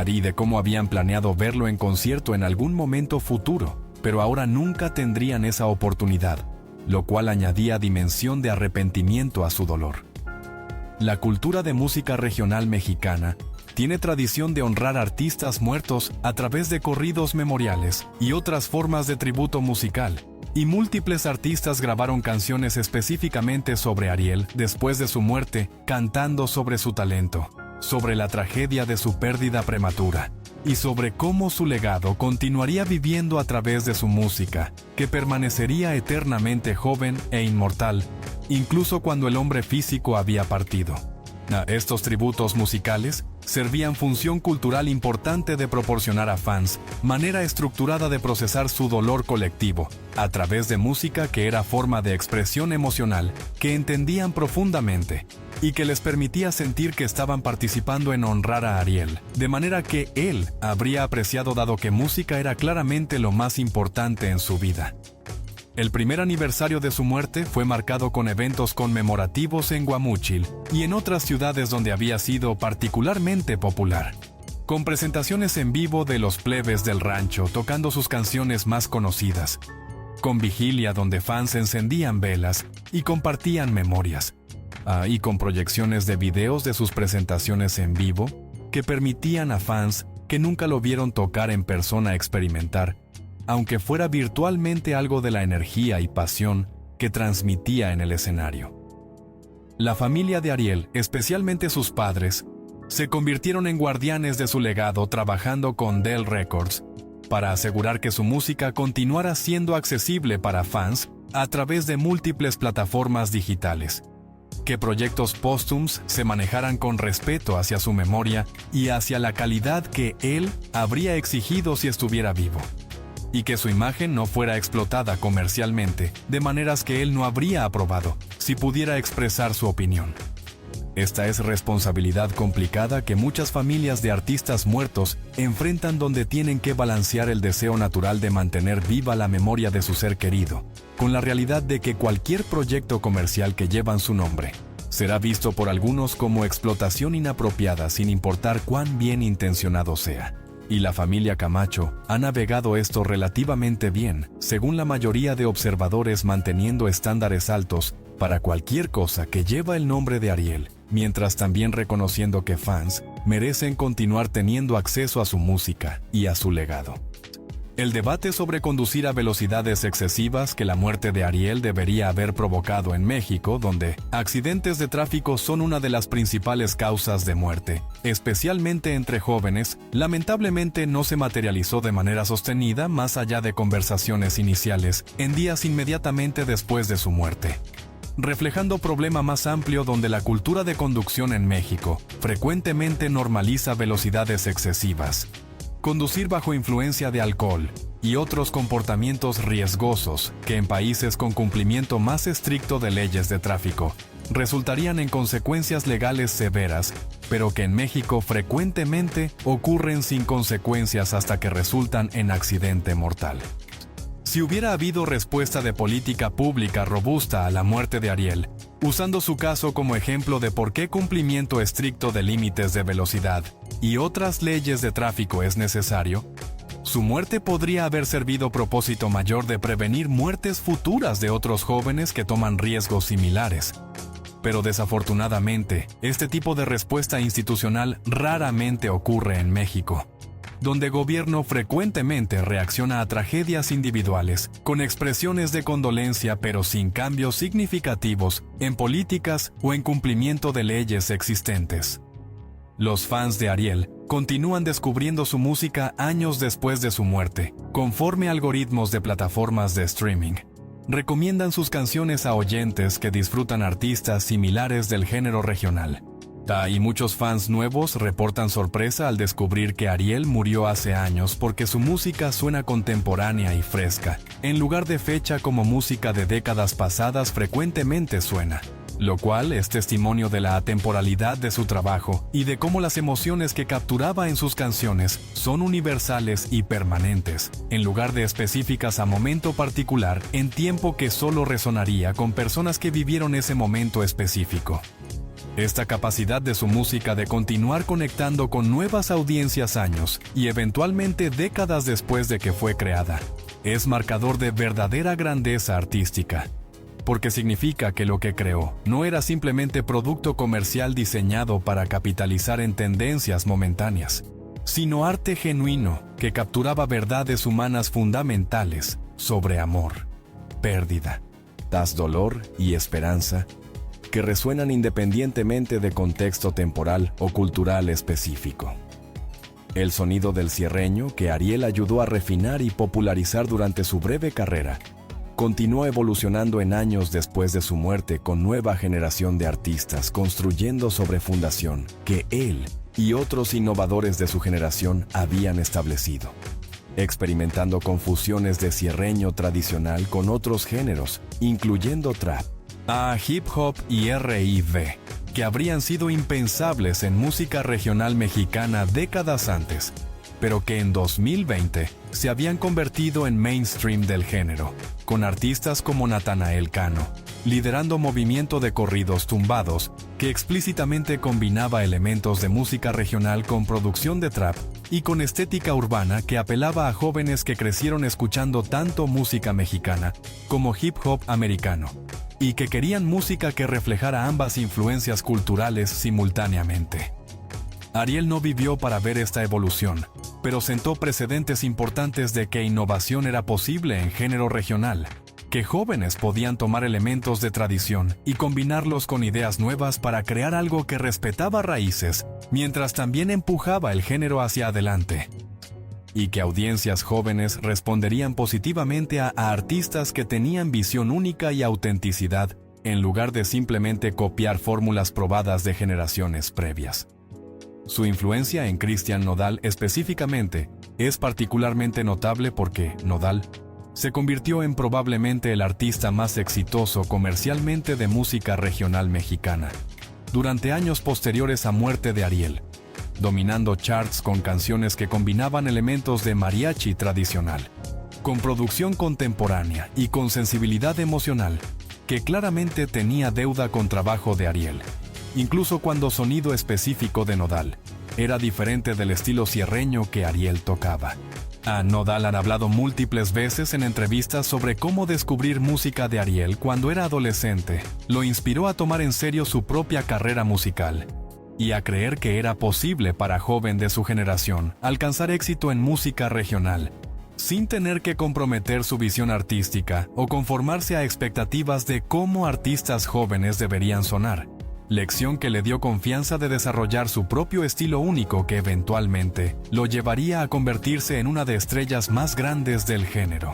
y de cómo habían planeado verlo en concierto en algún momento futuro, pero ahora nunca tendrían esa oportunidad, lo cual añadía dimensión de arrepentimiento a su dolor. La cultura de música regional mexicana tiene tradición de honrar artistas muertos a través de corridos memoriales y otras formas de tributo musical, y múltiples artistas grabaron canciones específicamente sobre Ariel después de su muerte, cantando sobre su talento, sobre la tragedia de su pérdida prematura, y sobre cómo su legado continuaría viviendo a través de su música, que permanecería eternamente joven e inmortal, incluso cuando el hombre físico había partido. Estos tributos musicales servían función cultural importante de proporcionar a fans manera estructurada de procesar su dolor colectivo, a través de música que era forma de expresión emocional que entendían profundamente, y que les permitía sentir que estaban participando en honrar a Ariel, de manera que él habría apreciado, dado que música era claramente lo más importante en su vida. El primer aniversario de su muerte fue marcado con eventos conmemorativos en Guamúchil y en otras ciudades donde había sido particularmente popular, con presentaciones en vivo de los plebes del rancho tocando sus canciones más conocidas, con vigilia donde fans encendían velas y compartían memorias, y con proyecciones de videos de sus presentaciones en vivo que permitían a fans que nunca lo vieron tocar en persona experimentar, aunque fuera virtualmente, algo de la energía y pasión que transmitía en el escenario. La familia de Ariel, especialmente sus padres, se convirtieron en guardianes de su legado trabajando con Del Records para asegurar que su música continuara siendo accesible para fans a través de múltiples plataformas digitales, que proyectos póstumos se manejaran con respeto hacia su memoria y hacia la calidad que él habría exigido si estuviera vivo, y que su imagen no fuera explotada comercialmente de maneras que él no habría aprobado si pudiera expresar su opinión. Esta es responsabilidad complicada que muchas familias de artistas muertos enfrentan, donde tienen que balancear el deseo natural de mantener viva la memoria de su ser querido, con la realidad de que cualquier proyecto comercial que llevan su nombre será visto por algunos como explotación inapropiada, sin importar cuán bien intencionado sea. Y la familia Camacho ha navegado esto relativamente bien, según la mayoría de observadores, manteniendo estándares altos para cualquier cosa que lleva el nombre de Ariel, mientras también reconociendo que fans merecen continuar teniendo acceso a su música y a su legado. El debate sobre conducir a velocidades excesivas que la muerte de Ariel debería haber provocado en México, donde accidentes de tráfico son una de las principales causas de muerte, especialmente entre jóvenes, lamentablemente no se materializó de manera sostenida más allá de conversaciones iniciales en días inmediatamente después de su muerte, reflejando problema más amplio donde la cultura de conducción en México frecuentemente normaliza velocidades excesivas, conducir bajo influencia de alcohol y otros comportamientos riesgosos que en países con cumplimiento más estricto de leyes de tráfico resultarían en consecuencias legales severas, pero que en México frecuentemente ocurren sin consecuencias hasta que resultan en accidente mortal. Si hubiera habido respuesta de política pública robusta a la muerte de Ariel, usando su caso como ejemplo de por qué cumplimiento estricto de límites de velocidad y otras leyes de tráfico es necesario, su muerte podría haber servido propósito mayor de prevenir muertes futuras de otros jóvenes que toman riesgos similares. Pero desafortunadamente, este tipo de respuesta institucional raramente ocurre en México, donde gobierno frecuentemente reacciona a tragedias individuales con expresiones de condolencia, pero sin cambios significativos en políticas o en cumplimiento de leyes existentes. Los fans de Ariel continúan descubriendo su música años después de su muerte, conforme algoritmos de plataformas de streaming recomiendan sus canciones a oyentes que disfrutan artistas similares del género regional. Y muchos fans nuevos reportan sorpresa al descubrir que Ariel murió hace años porque su música suena contemporánea y fresca, en lugar de fecha como música de décadas pasadas frecuentemente suena, lo cual es testimonio de la atemporalidad de su trabajo y de cómo las emociones que capturaba en sus canciones son universales y permanentes, en lugar de específicas a momento particular en tiempo que solo resonaría con personas que vivieron ese momento específico. Esta capacidad de su música de continuar conectando con nuevas audiencias años y eventualmente décadas después de que fue creada, es marcador de verdadera grandeza artística, porque significa que lo que creó no era simplemente producto comercial diseñado para capitalizar en tendencias momentáneas, sino arte genuino que capturaba verdades humanas fundamentales sobre amor, pérdida, dolor y esperanza, que resuenan independientemente de contexto temporal o cultural específico. El sonido del cierreño, que Ariel ayudó a refinar y popularizar durante su breve carrera, continuó evolucionando en años después de su muerte con nueva generación de artistas construyendo sobre fundación que él y otros innovadores de su generación habían establecido, experimentando con fusiones de cierreño tradicional con otros géneros, incluyendo trap, hip hop y R&B, que habrían sido impensables en música regional mexicana décadas antes, pero que en 2020 se habían convertido en mainstream del género, con artistas como Natanael Cano, liderando movimiento de corridos tumbados que explícitamente combinaba elementos de música regional con producción de trap y con estética urbana que apelaba a jóvenes que crecieron escuchando tanto música mexicana como hip hop americano, y que querían música que reflejara ambas influencias culturales simultáneamente. Ariel no vivió para ver esta evolución, pero sentó precedentes importantes de que innovación era posible en género regional, que jóvenes podían tomar elementos de tradición y combinarlos con ideas nuevas para crear algo que respetaba raíces, mientras también empujaba el género hacia adelante, y que audiencias jóvenes responderían positivamente a artistas que tenían visión única y autenticidad, en lugar de simplemente copiar fórmulas probadas de generaciones previas. Su influencia en Cristian Nodal específicamente es particularmente notable porque Nodal se convirtió en probablemente el artista más exitoso comercialmente de música regional mexicana, durante años posteriores a muerte de Ariel, dominando charts con canciones que combinaban elementos de mariachi tradicional, con producción contemporánea y con sensibilidad emocional, que claramente tenía deuda con trabajo de Ariel, incluso cuando sonido específico de Nodal era diferente del estilo sierreño que Ariel tocaba. A Nodal han hablado múltiples veces en entrevistas sobre cómo descubrir música de Ariel cuando era adolescente lo inspiró a tomar en serio su propia carrera musical y a creer que era posible para joven de su generación alcanzar éxito en música regional, sin tener que comprometer su visión artística o conformarse a expectativas de cómo artistas jóvenes deberían sonar. Lección que le dio confianza de desarrollar su propio estilo único que eventualmente lo llevaría a convertirse en una de estrellas más grandes del género.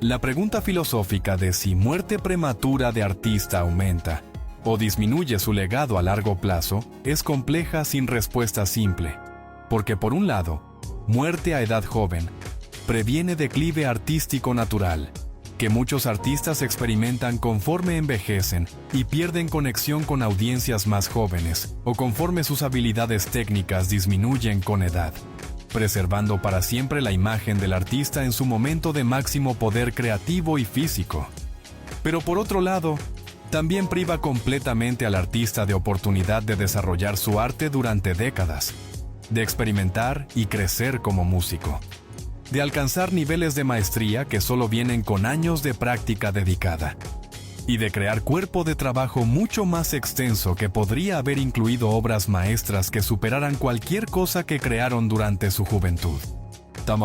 La pregunta filosófica de si muerte prematura de artista aumenta o disminuye su legado a largo plazo es compleja sin respuesta simple, porque por un lado, muerte a edad joven previene declive artístico natural, que muchos artistas experimentan conforme envejecen y pierden conexión con audiencias más jóvenes o conforme sus habilidades técnicas disminuyen con edad, preservando para siempre la imagen del artista en su momento de máximo poder creativo y físico. Pero por otro lado, también priva completamente al artista de oportunidad de desarrollar su arte durante décadas, de experimentar y crecer como músico, de alcanzar niveles de maestría que solo vienen con años de práctica dedicada, y de crear cuerpo de trabajo mucho más extenso que podría haber incluido obras maestras que superaran cualquier cosa que crearon durante su juventud.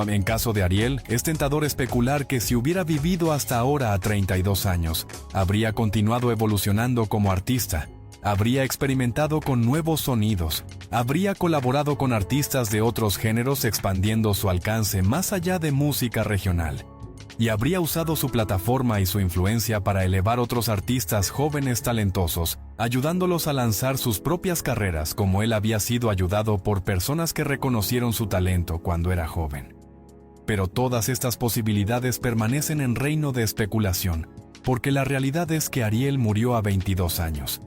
En caso de Ariel, es tentador especular que si hubiera vivido hasta ahora a 32 años, habría continuado evolucionando como artista, habría experimentado con nuevos sonidos, habría colaborado con artistas de otros géneros expandiendo su alcance más allá de música regional, y habría usado su plataforma y su influencia para elevar otros artistas jóvenes talentosos, ayudándolos a lanzar sus propias carreras como él había sido ayudado por personas que reconocieron su talento cuando era joven. Pero todas estas posibilidades permanecen en reino de especulación, porque la realidad es que Ariel murió a 22 años.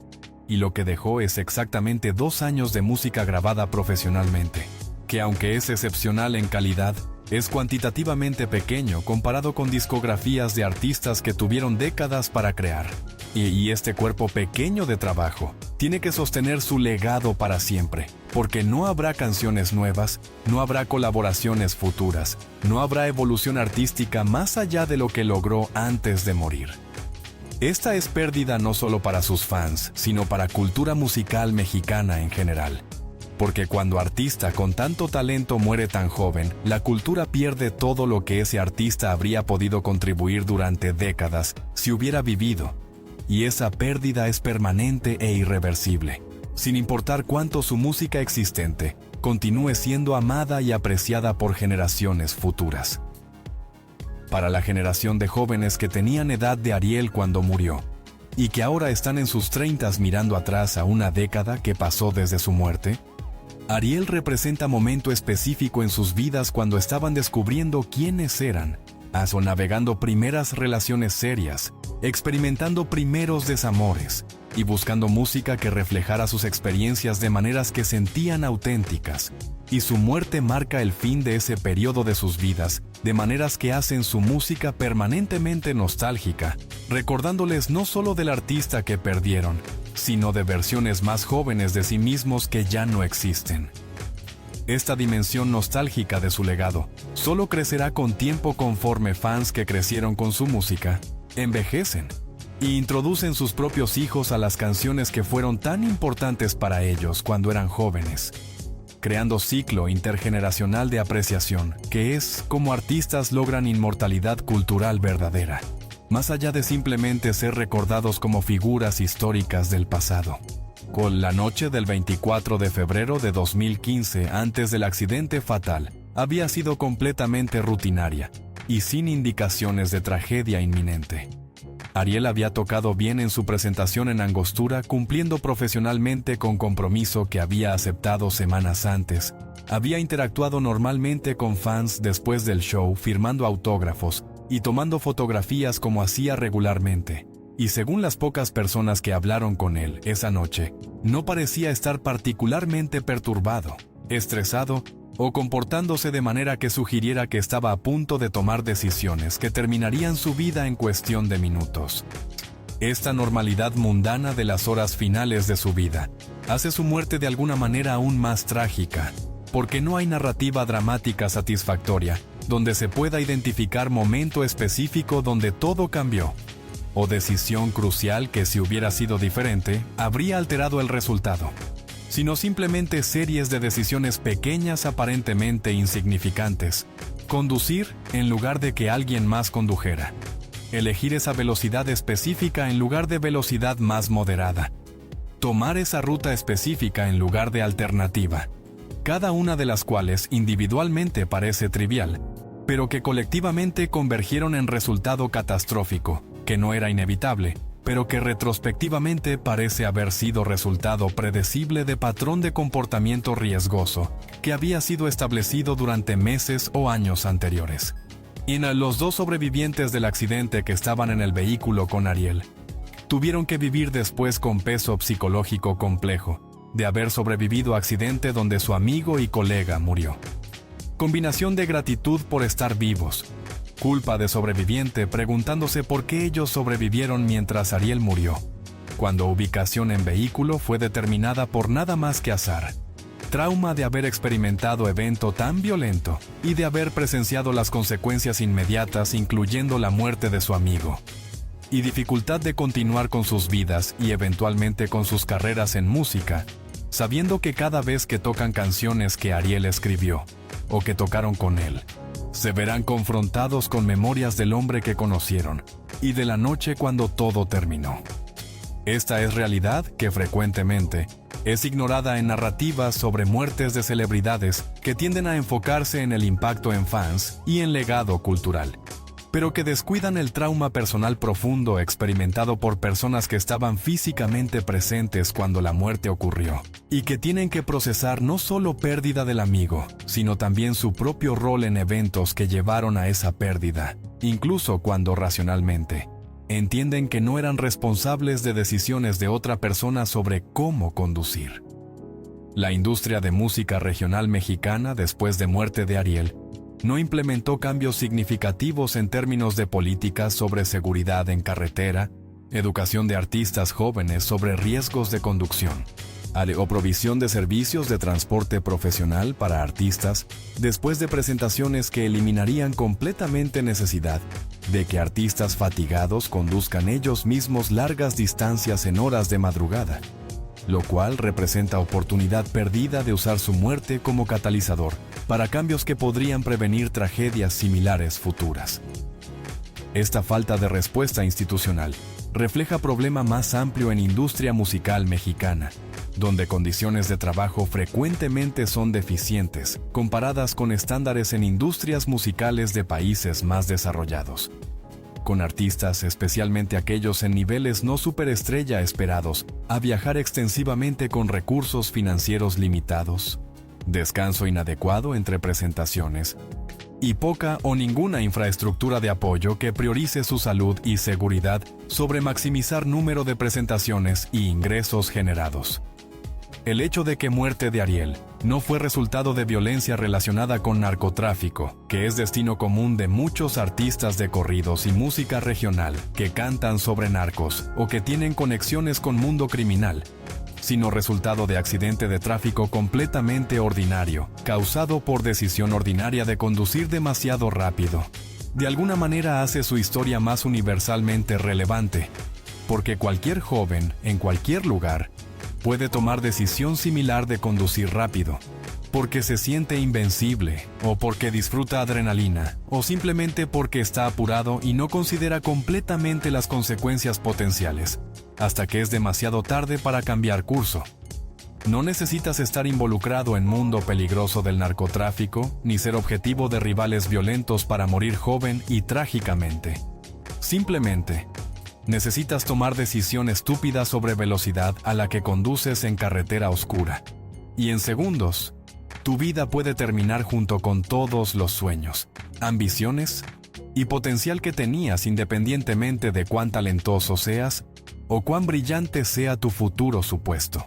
Y lo que dejó es exactamente 2 años de música grabada profesionalmente, que aunque es excepcional en calidad, es cuantitativamente pequeño comparado con discografías de artistas que tuvieron décadas para crear. Y este cuerpo pequeño de trabajo tiene que sostener su legado para siempre, porque no habrá canciones nuevas, no habrá colaboraciones futuras, no habrá evolución artística más allá de lo que logró antes de morir. Esta es pérdida no solo para sus fans, sino para cultura musical mexicana en general. Porque cuando artista con tanto talento muere tan joven, la cultura pierde todo lo que ese artista habría podido contribuir durante décadas si hubiera vivido. Y esa pérdida es permanente e irreversible, sin importar cuánto su música existente continúe siendo amada y apreciada por generaciones futuras. Para la generación de jóvenes que tenían edad de Ariel cuando murió, y que ahora están en sus 30s mirando atrás a una década que pasó desde su muerte, Ariel representa momento específico en sus vidas cuando estaban descubriendo quiénes eran, navegando primeras relaciones serias, experimentando primeros desamores y buscando música que reflejara sus experiencias de maneras que sentían auténticas. Y su muerte marca el fin de ese periodo de sus vidas, de maneras que hacen su música permanentemente nostálgica, recordándoles no solo del artista que perdieron, sino de versiones más jóvenes de sí mismos que ya no existen. Esta dimensión nostálgica de su legado solo crecerá con tiempo conforme fans que crecieron con su música envejecen y introducen sus propios hijos a las canciones que fueron tan importantes para ellos cuando eran jóvenes, creando ciclo intergeneracional de apreciación, que es como artistas logran inmortalidad cultural verdadera, más allá de simplemente ser recordados como figuras históricas del pasado. Con la noche del 24 de febrero de 2015, antes del accidente fatal, había sido completamente rutinaria y sin indicaciones de tragedia inminente. Ariel había tocado bien en su presentación en Angostura, cumpliendo profesionalmente con compromiso que había aceptado semanas antes. Había interactuado normalmente con fans después del show, firmando autógrafos y tomando fotografías como hacía regularmente. y según las pocas personas que hablaron con él esa noche, no parecía estar particularmente perturbado, estresado o comportándose de manera que sugiriera que estaba a punto de tomar decisiones que terminarían su vida en cuestión de minutos. Esta normalidad mundana de las horas finales de su vida hace su muerte de alguna manera aún más trágica, porque no hay narrativa dramática satisfactoria donde se pueda identificar momento específico donde todo cambió, o decisión crucial que, si hubiera sido diferente, habría alterado el resultado, sino simplemente series de decisiones pequeñas aparentemente insignificantes. Conducir en lugar de que alguien más condujera. Elegir esa velocidad específica en lugar de velocidad más moderada. Tomar esa ruta específica en lugar de alternativa. Cada una de las cuales individualmente parece trivial, pero que colectivamente convergieron en resultado catastrófico, que no era inevitable, pero que retrospectivamente parece haber sido resultado predecible de patrón de comportamiento riesgoso, que había sido establecido durante meses o años anteriores. Y los dos sobrevivientes del accidente que estaban en el vehículo con Ariel, tuvieron que vivir después con peso psicológico complejo, de haber sobrevivido a accidente donde su amigo y colega murió. Combinación de gratitud por estar vivos, culpa de sobreviviente preguntándose por qué ellos sobrevivieron mientras Ariel murió, cuando ubicación en vehículo fue determinada por nada más que azar. Trauma de haber experimentado evento tan violento y de haber presenciado las consecuencias inmediatas, incluyendo la muerte de su amigo. Y dificultad de continuar con sus vidas y eventualmente con sus carreras en música, sabiendo que cada vez que tocan canciones que Ariel escribió, o que tocaron con él, se verán confrontados con memorias del hombre que conocieron, y de la noche cuando todo terminó. Esta es realidad que frecuentemente es ignorada en narrativas sobre muertes de celebridades que tienden a enfocarse en el impacto en fans y en legado cultural, pero que descuidan el trauma personal profundo experimentado por personas que estaban físicamente presentes cuando la muerte ocurrió, y que tienen que procesar no solo pérdida del amigo, sino también su propio rol en eventos que llevaron a esa pérdida, incluso cuando racionalmente entienden que no eran responsables de decisiones de otra persona sobre cómo conducir. La industria de música regional mexicana, después de muerte de Ariel, no implementó cambios significativos en términos de políticas sobre seguridad en carretera, educación de artistas jóvenes sobre riesgos de conducción, o provisión de servicios de transporte profesional para artistas, después de presentaciones que eliminarían completamente necesidad de que artistas fatigados conduzcan ellos mismos largas distancias en horas de madrugada, lo cual representa oportunidad perdida de usar su muerte como catalizador para cambios que podrían prevenir tragedias similares futuras. Esta falta de respuesta institucional refleja problema más amplio en industria musical mexicana, donde condiciones de trabajo frecuentemente son deficientes comparadas con estándares en industrias musicales de países más desarrollados, con artistas, especialmente aquellos en niveles no superestrella esperados, a viajar extensivamente con recursos financieros limitados, descanso inadecuado entre presentaciones, y poca o ninguna infraestructura de apoyo que priorice su salud y seguridad sobre maximizar número de presentaciones y ingresos generados. El hecho de que muerte de Ariel no fue resultado de violencia relacionada con narcotráfico, que es destino común de muchos artistas de corridos y música regional que cantan sobre narcos o que tienen conexiones con mundo criminal, sino resultado de accidente de tráfico completamente ordinario, causado por decisión ordinaria de conducir demasiado rápido. De alguna manera hace su historia más universalmente relevante, porque cualquier joven, en cualquier lugar, puede tomar decisión similar de conducir rápido, porque se siente invencible, o porque disfruta adrenalina, o simplemente porque está apurado y no considera completamente las consecuencias potenciales, hasta que es demasiado tarde para cambiar curso. No necesitas estar involucrado en mundo peligroso del narcotráfico, ni ser objetivo de rivales violentos para morir joven y trágicamente. Simplemente, necesitas tomar decisión estúpida sobre velocidad a la que conduces en carretera oscura. Y en segundos, tu vida puede terminar junto con todos los sueños, ambiciones y potencial que tenías independientemente de cuán talentoso seas o cuán brillante sea tu futuro supuesto.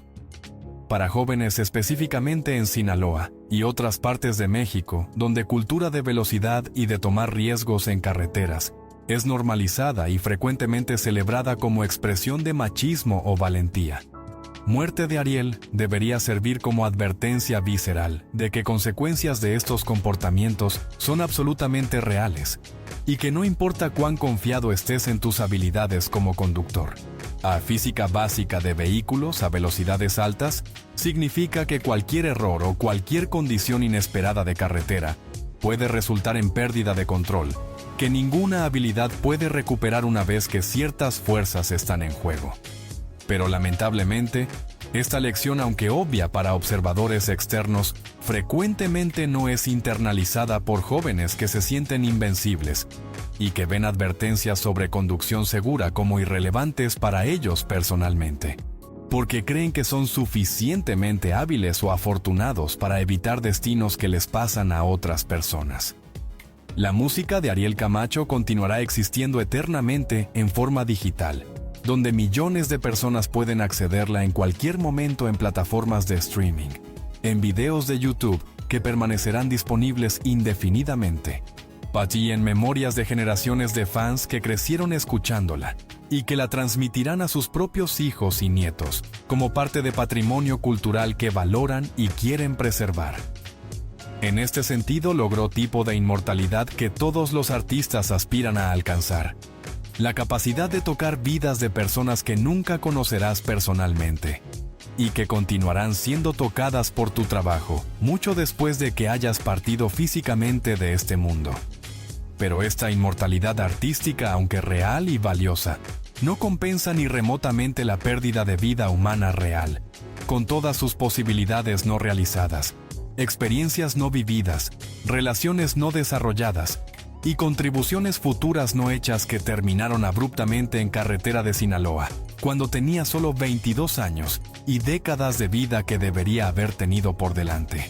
Para jóvenes específicamente en Sinaloa y otras partes de México, donde cultura de velocidad y de tomar riesgos en carreteras es normalizada y frecuentemente celebrada como expresión de machismo o valentía. Muerte de Ariel debería servir como advertencia visceral de que consecuencias de estos comportamientos son absolutamente reales y que no importa cuán confiado estés en tus habilidades como conductor. A física básica de vehículos a velocidades altas significa que cualquier error o cualquier condición inesperada de carretera puede resultar en pérdida de control, que ninguna habilidad puede recuperar una vez que ciertas fuerzas están en juego. Pero lamentablemente, esta lección, aunque obvia para observadores externos, frecuentemente no es internalizada por jóvenes que se sienten invencibles y que ven advertencias sobre conducción segura como irrelevantes para ellos personalmente, porque creen que son suficientemente hábiles o afortunados para evitar destinos que les pasan a otras personas. La música de Ariel Camacho continuará existiendo eternamente en forma digital, donde millones de personas pueden accederla en cualquier momento en plataformas de streaming, en videos de YouTube que permanecerán disponibles indefinidamente, y en memorias de generaciones de fans que crecieron escuchándola y que la transmitirán a sus propios hijos y nietos como parte de patrimonio cultural que valoran y quieren preservar. En este sentido, logró tipo de inmortalidad que todos los artistas aspiran a alcanzar: la capacidad de tocar vidas de personas que nunca conocerás personalmente y que continuarán siendo tocadas por tu trabajo mucho después de que hayas partido físicamente de este mundo. Pero esta inmortalidad artística, aunque real y valiosa, no compensa ni remotamente la pérdida de vida humana real, con todas sus posibilidades no realizadas, experiencias no vividas, relaciones no desarrolladas y contribuciones futuras no hechas que terminaron abruptamente en carretera de Sinaloa, cuando tenía solo 22 años y décadas de vida que debería haber tenido por delante.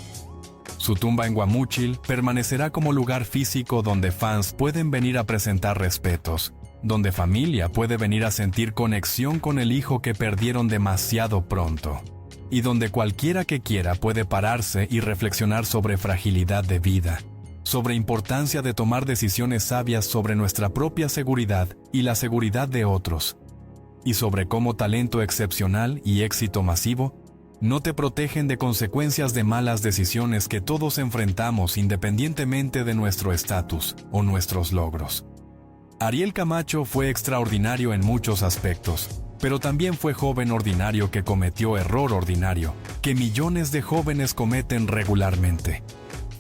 Su tumba en Guamúchil permanecerá como lugar físico donde fans pueden venir a presentar respetos, donde familia puede venir a sentir conexión con el hijo que perdieron demasiado pronto, y donde cualquiera que quiera puede pararse y reflexionar sobre fragilidad de vida, sobre importancia de tomar decisiones sabias sobre nuestra propia seguridad y la seguridad de otros, y sobre cómo talento excepcional y éxito masivo no te protegen de consecuencias de malas decisiones que todos enfrentamos independientemente de nuestro estatus o nuestros logros. Ariel Camacho fue extraordinario en muchos aspectos, pero también fue joven ordinario que cometió error ordinario, que millones de jóvenes cometen regularmente.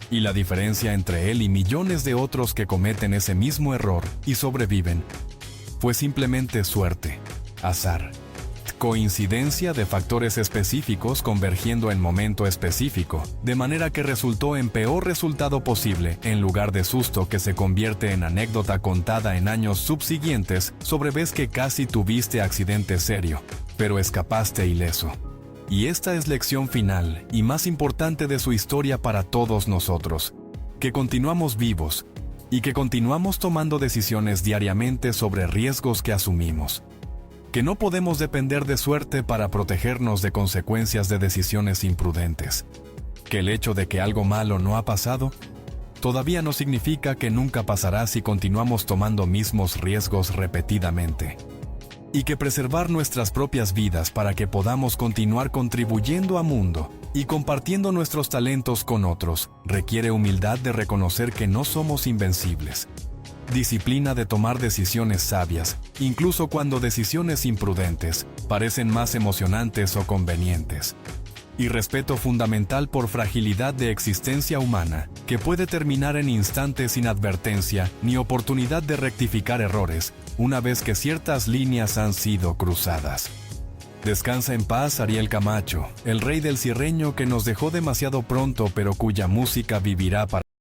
Y la diferencia entre él y millones de otros que cometen ese mismo error y sobreviven fue simplemente suerte, azar, coincidencia de factores específicos convergiendo en momento específico, de manera que resultó en peor resultado posible en lugar de susto que se convierte en anécdota contada en años subsiguientes sobre vez que casi tuviste accidente serio, pero escapaste ileso. Y esta es lección final y más importante de su historia para todos nosotros, que continuamos vivos y que continuamos tomando decisiones diariamente sobre riesgos que asumimos, que no podemos depender de suerte para protegernos de consecuencias de decisiones imprudentes, que el hecho de que algo malo no ha pasado todavía no significa que nunca pasará si continuamos tomando mismos riesgos repetidamente, y que preservar nuestras propias vidas para que podamos continuar contribuyendo al mundo y compartiendo nuestros talentos con otros requiere humildad de reconocer que no somos invencibles, disciplina de tomar decisiones sabias, incluso cuando decisiones imprudentes parecen más emocionantes o convenientes, y respeto fundamental por fragilidad de existencia humana, que puede terminar en instantes sin advertencia ni oportunidad de rectificar errores, una vez que ciertas líneas han sido cruzadas. Descansa en paz Ariel Camacho, el rey del cierreño que nos dejó demasiado pronto pero cuya música vivirá para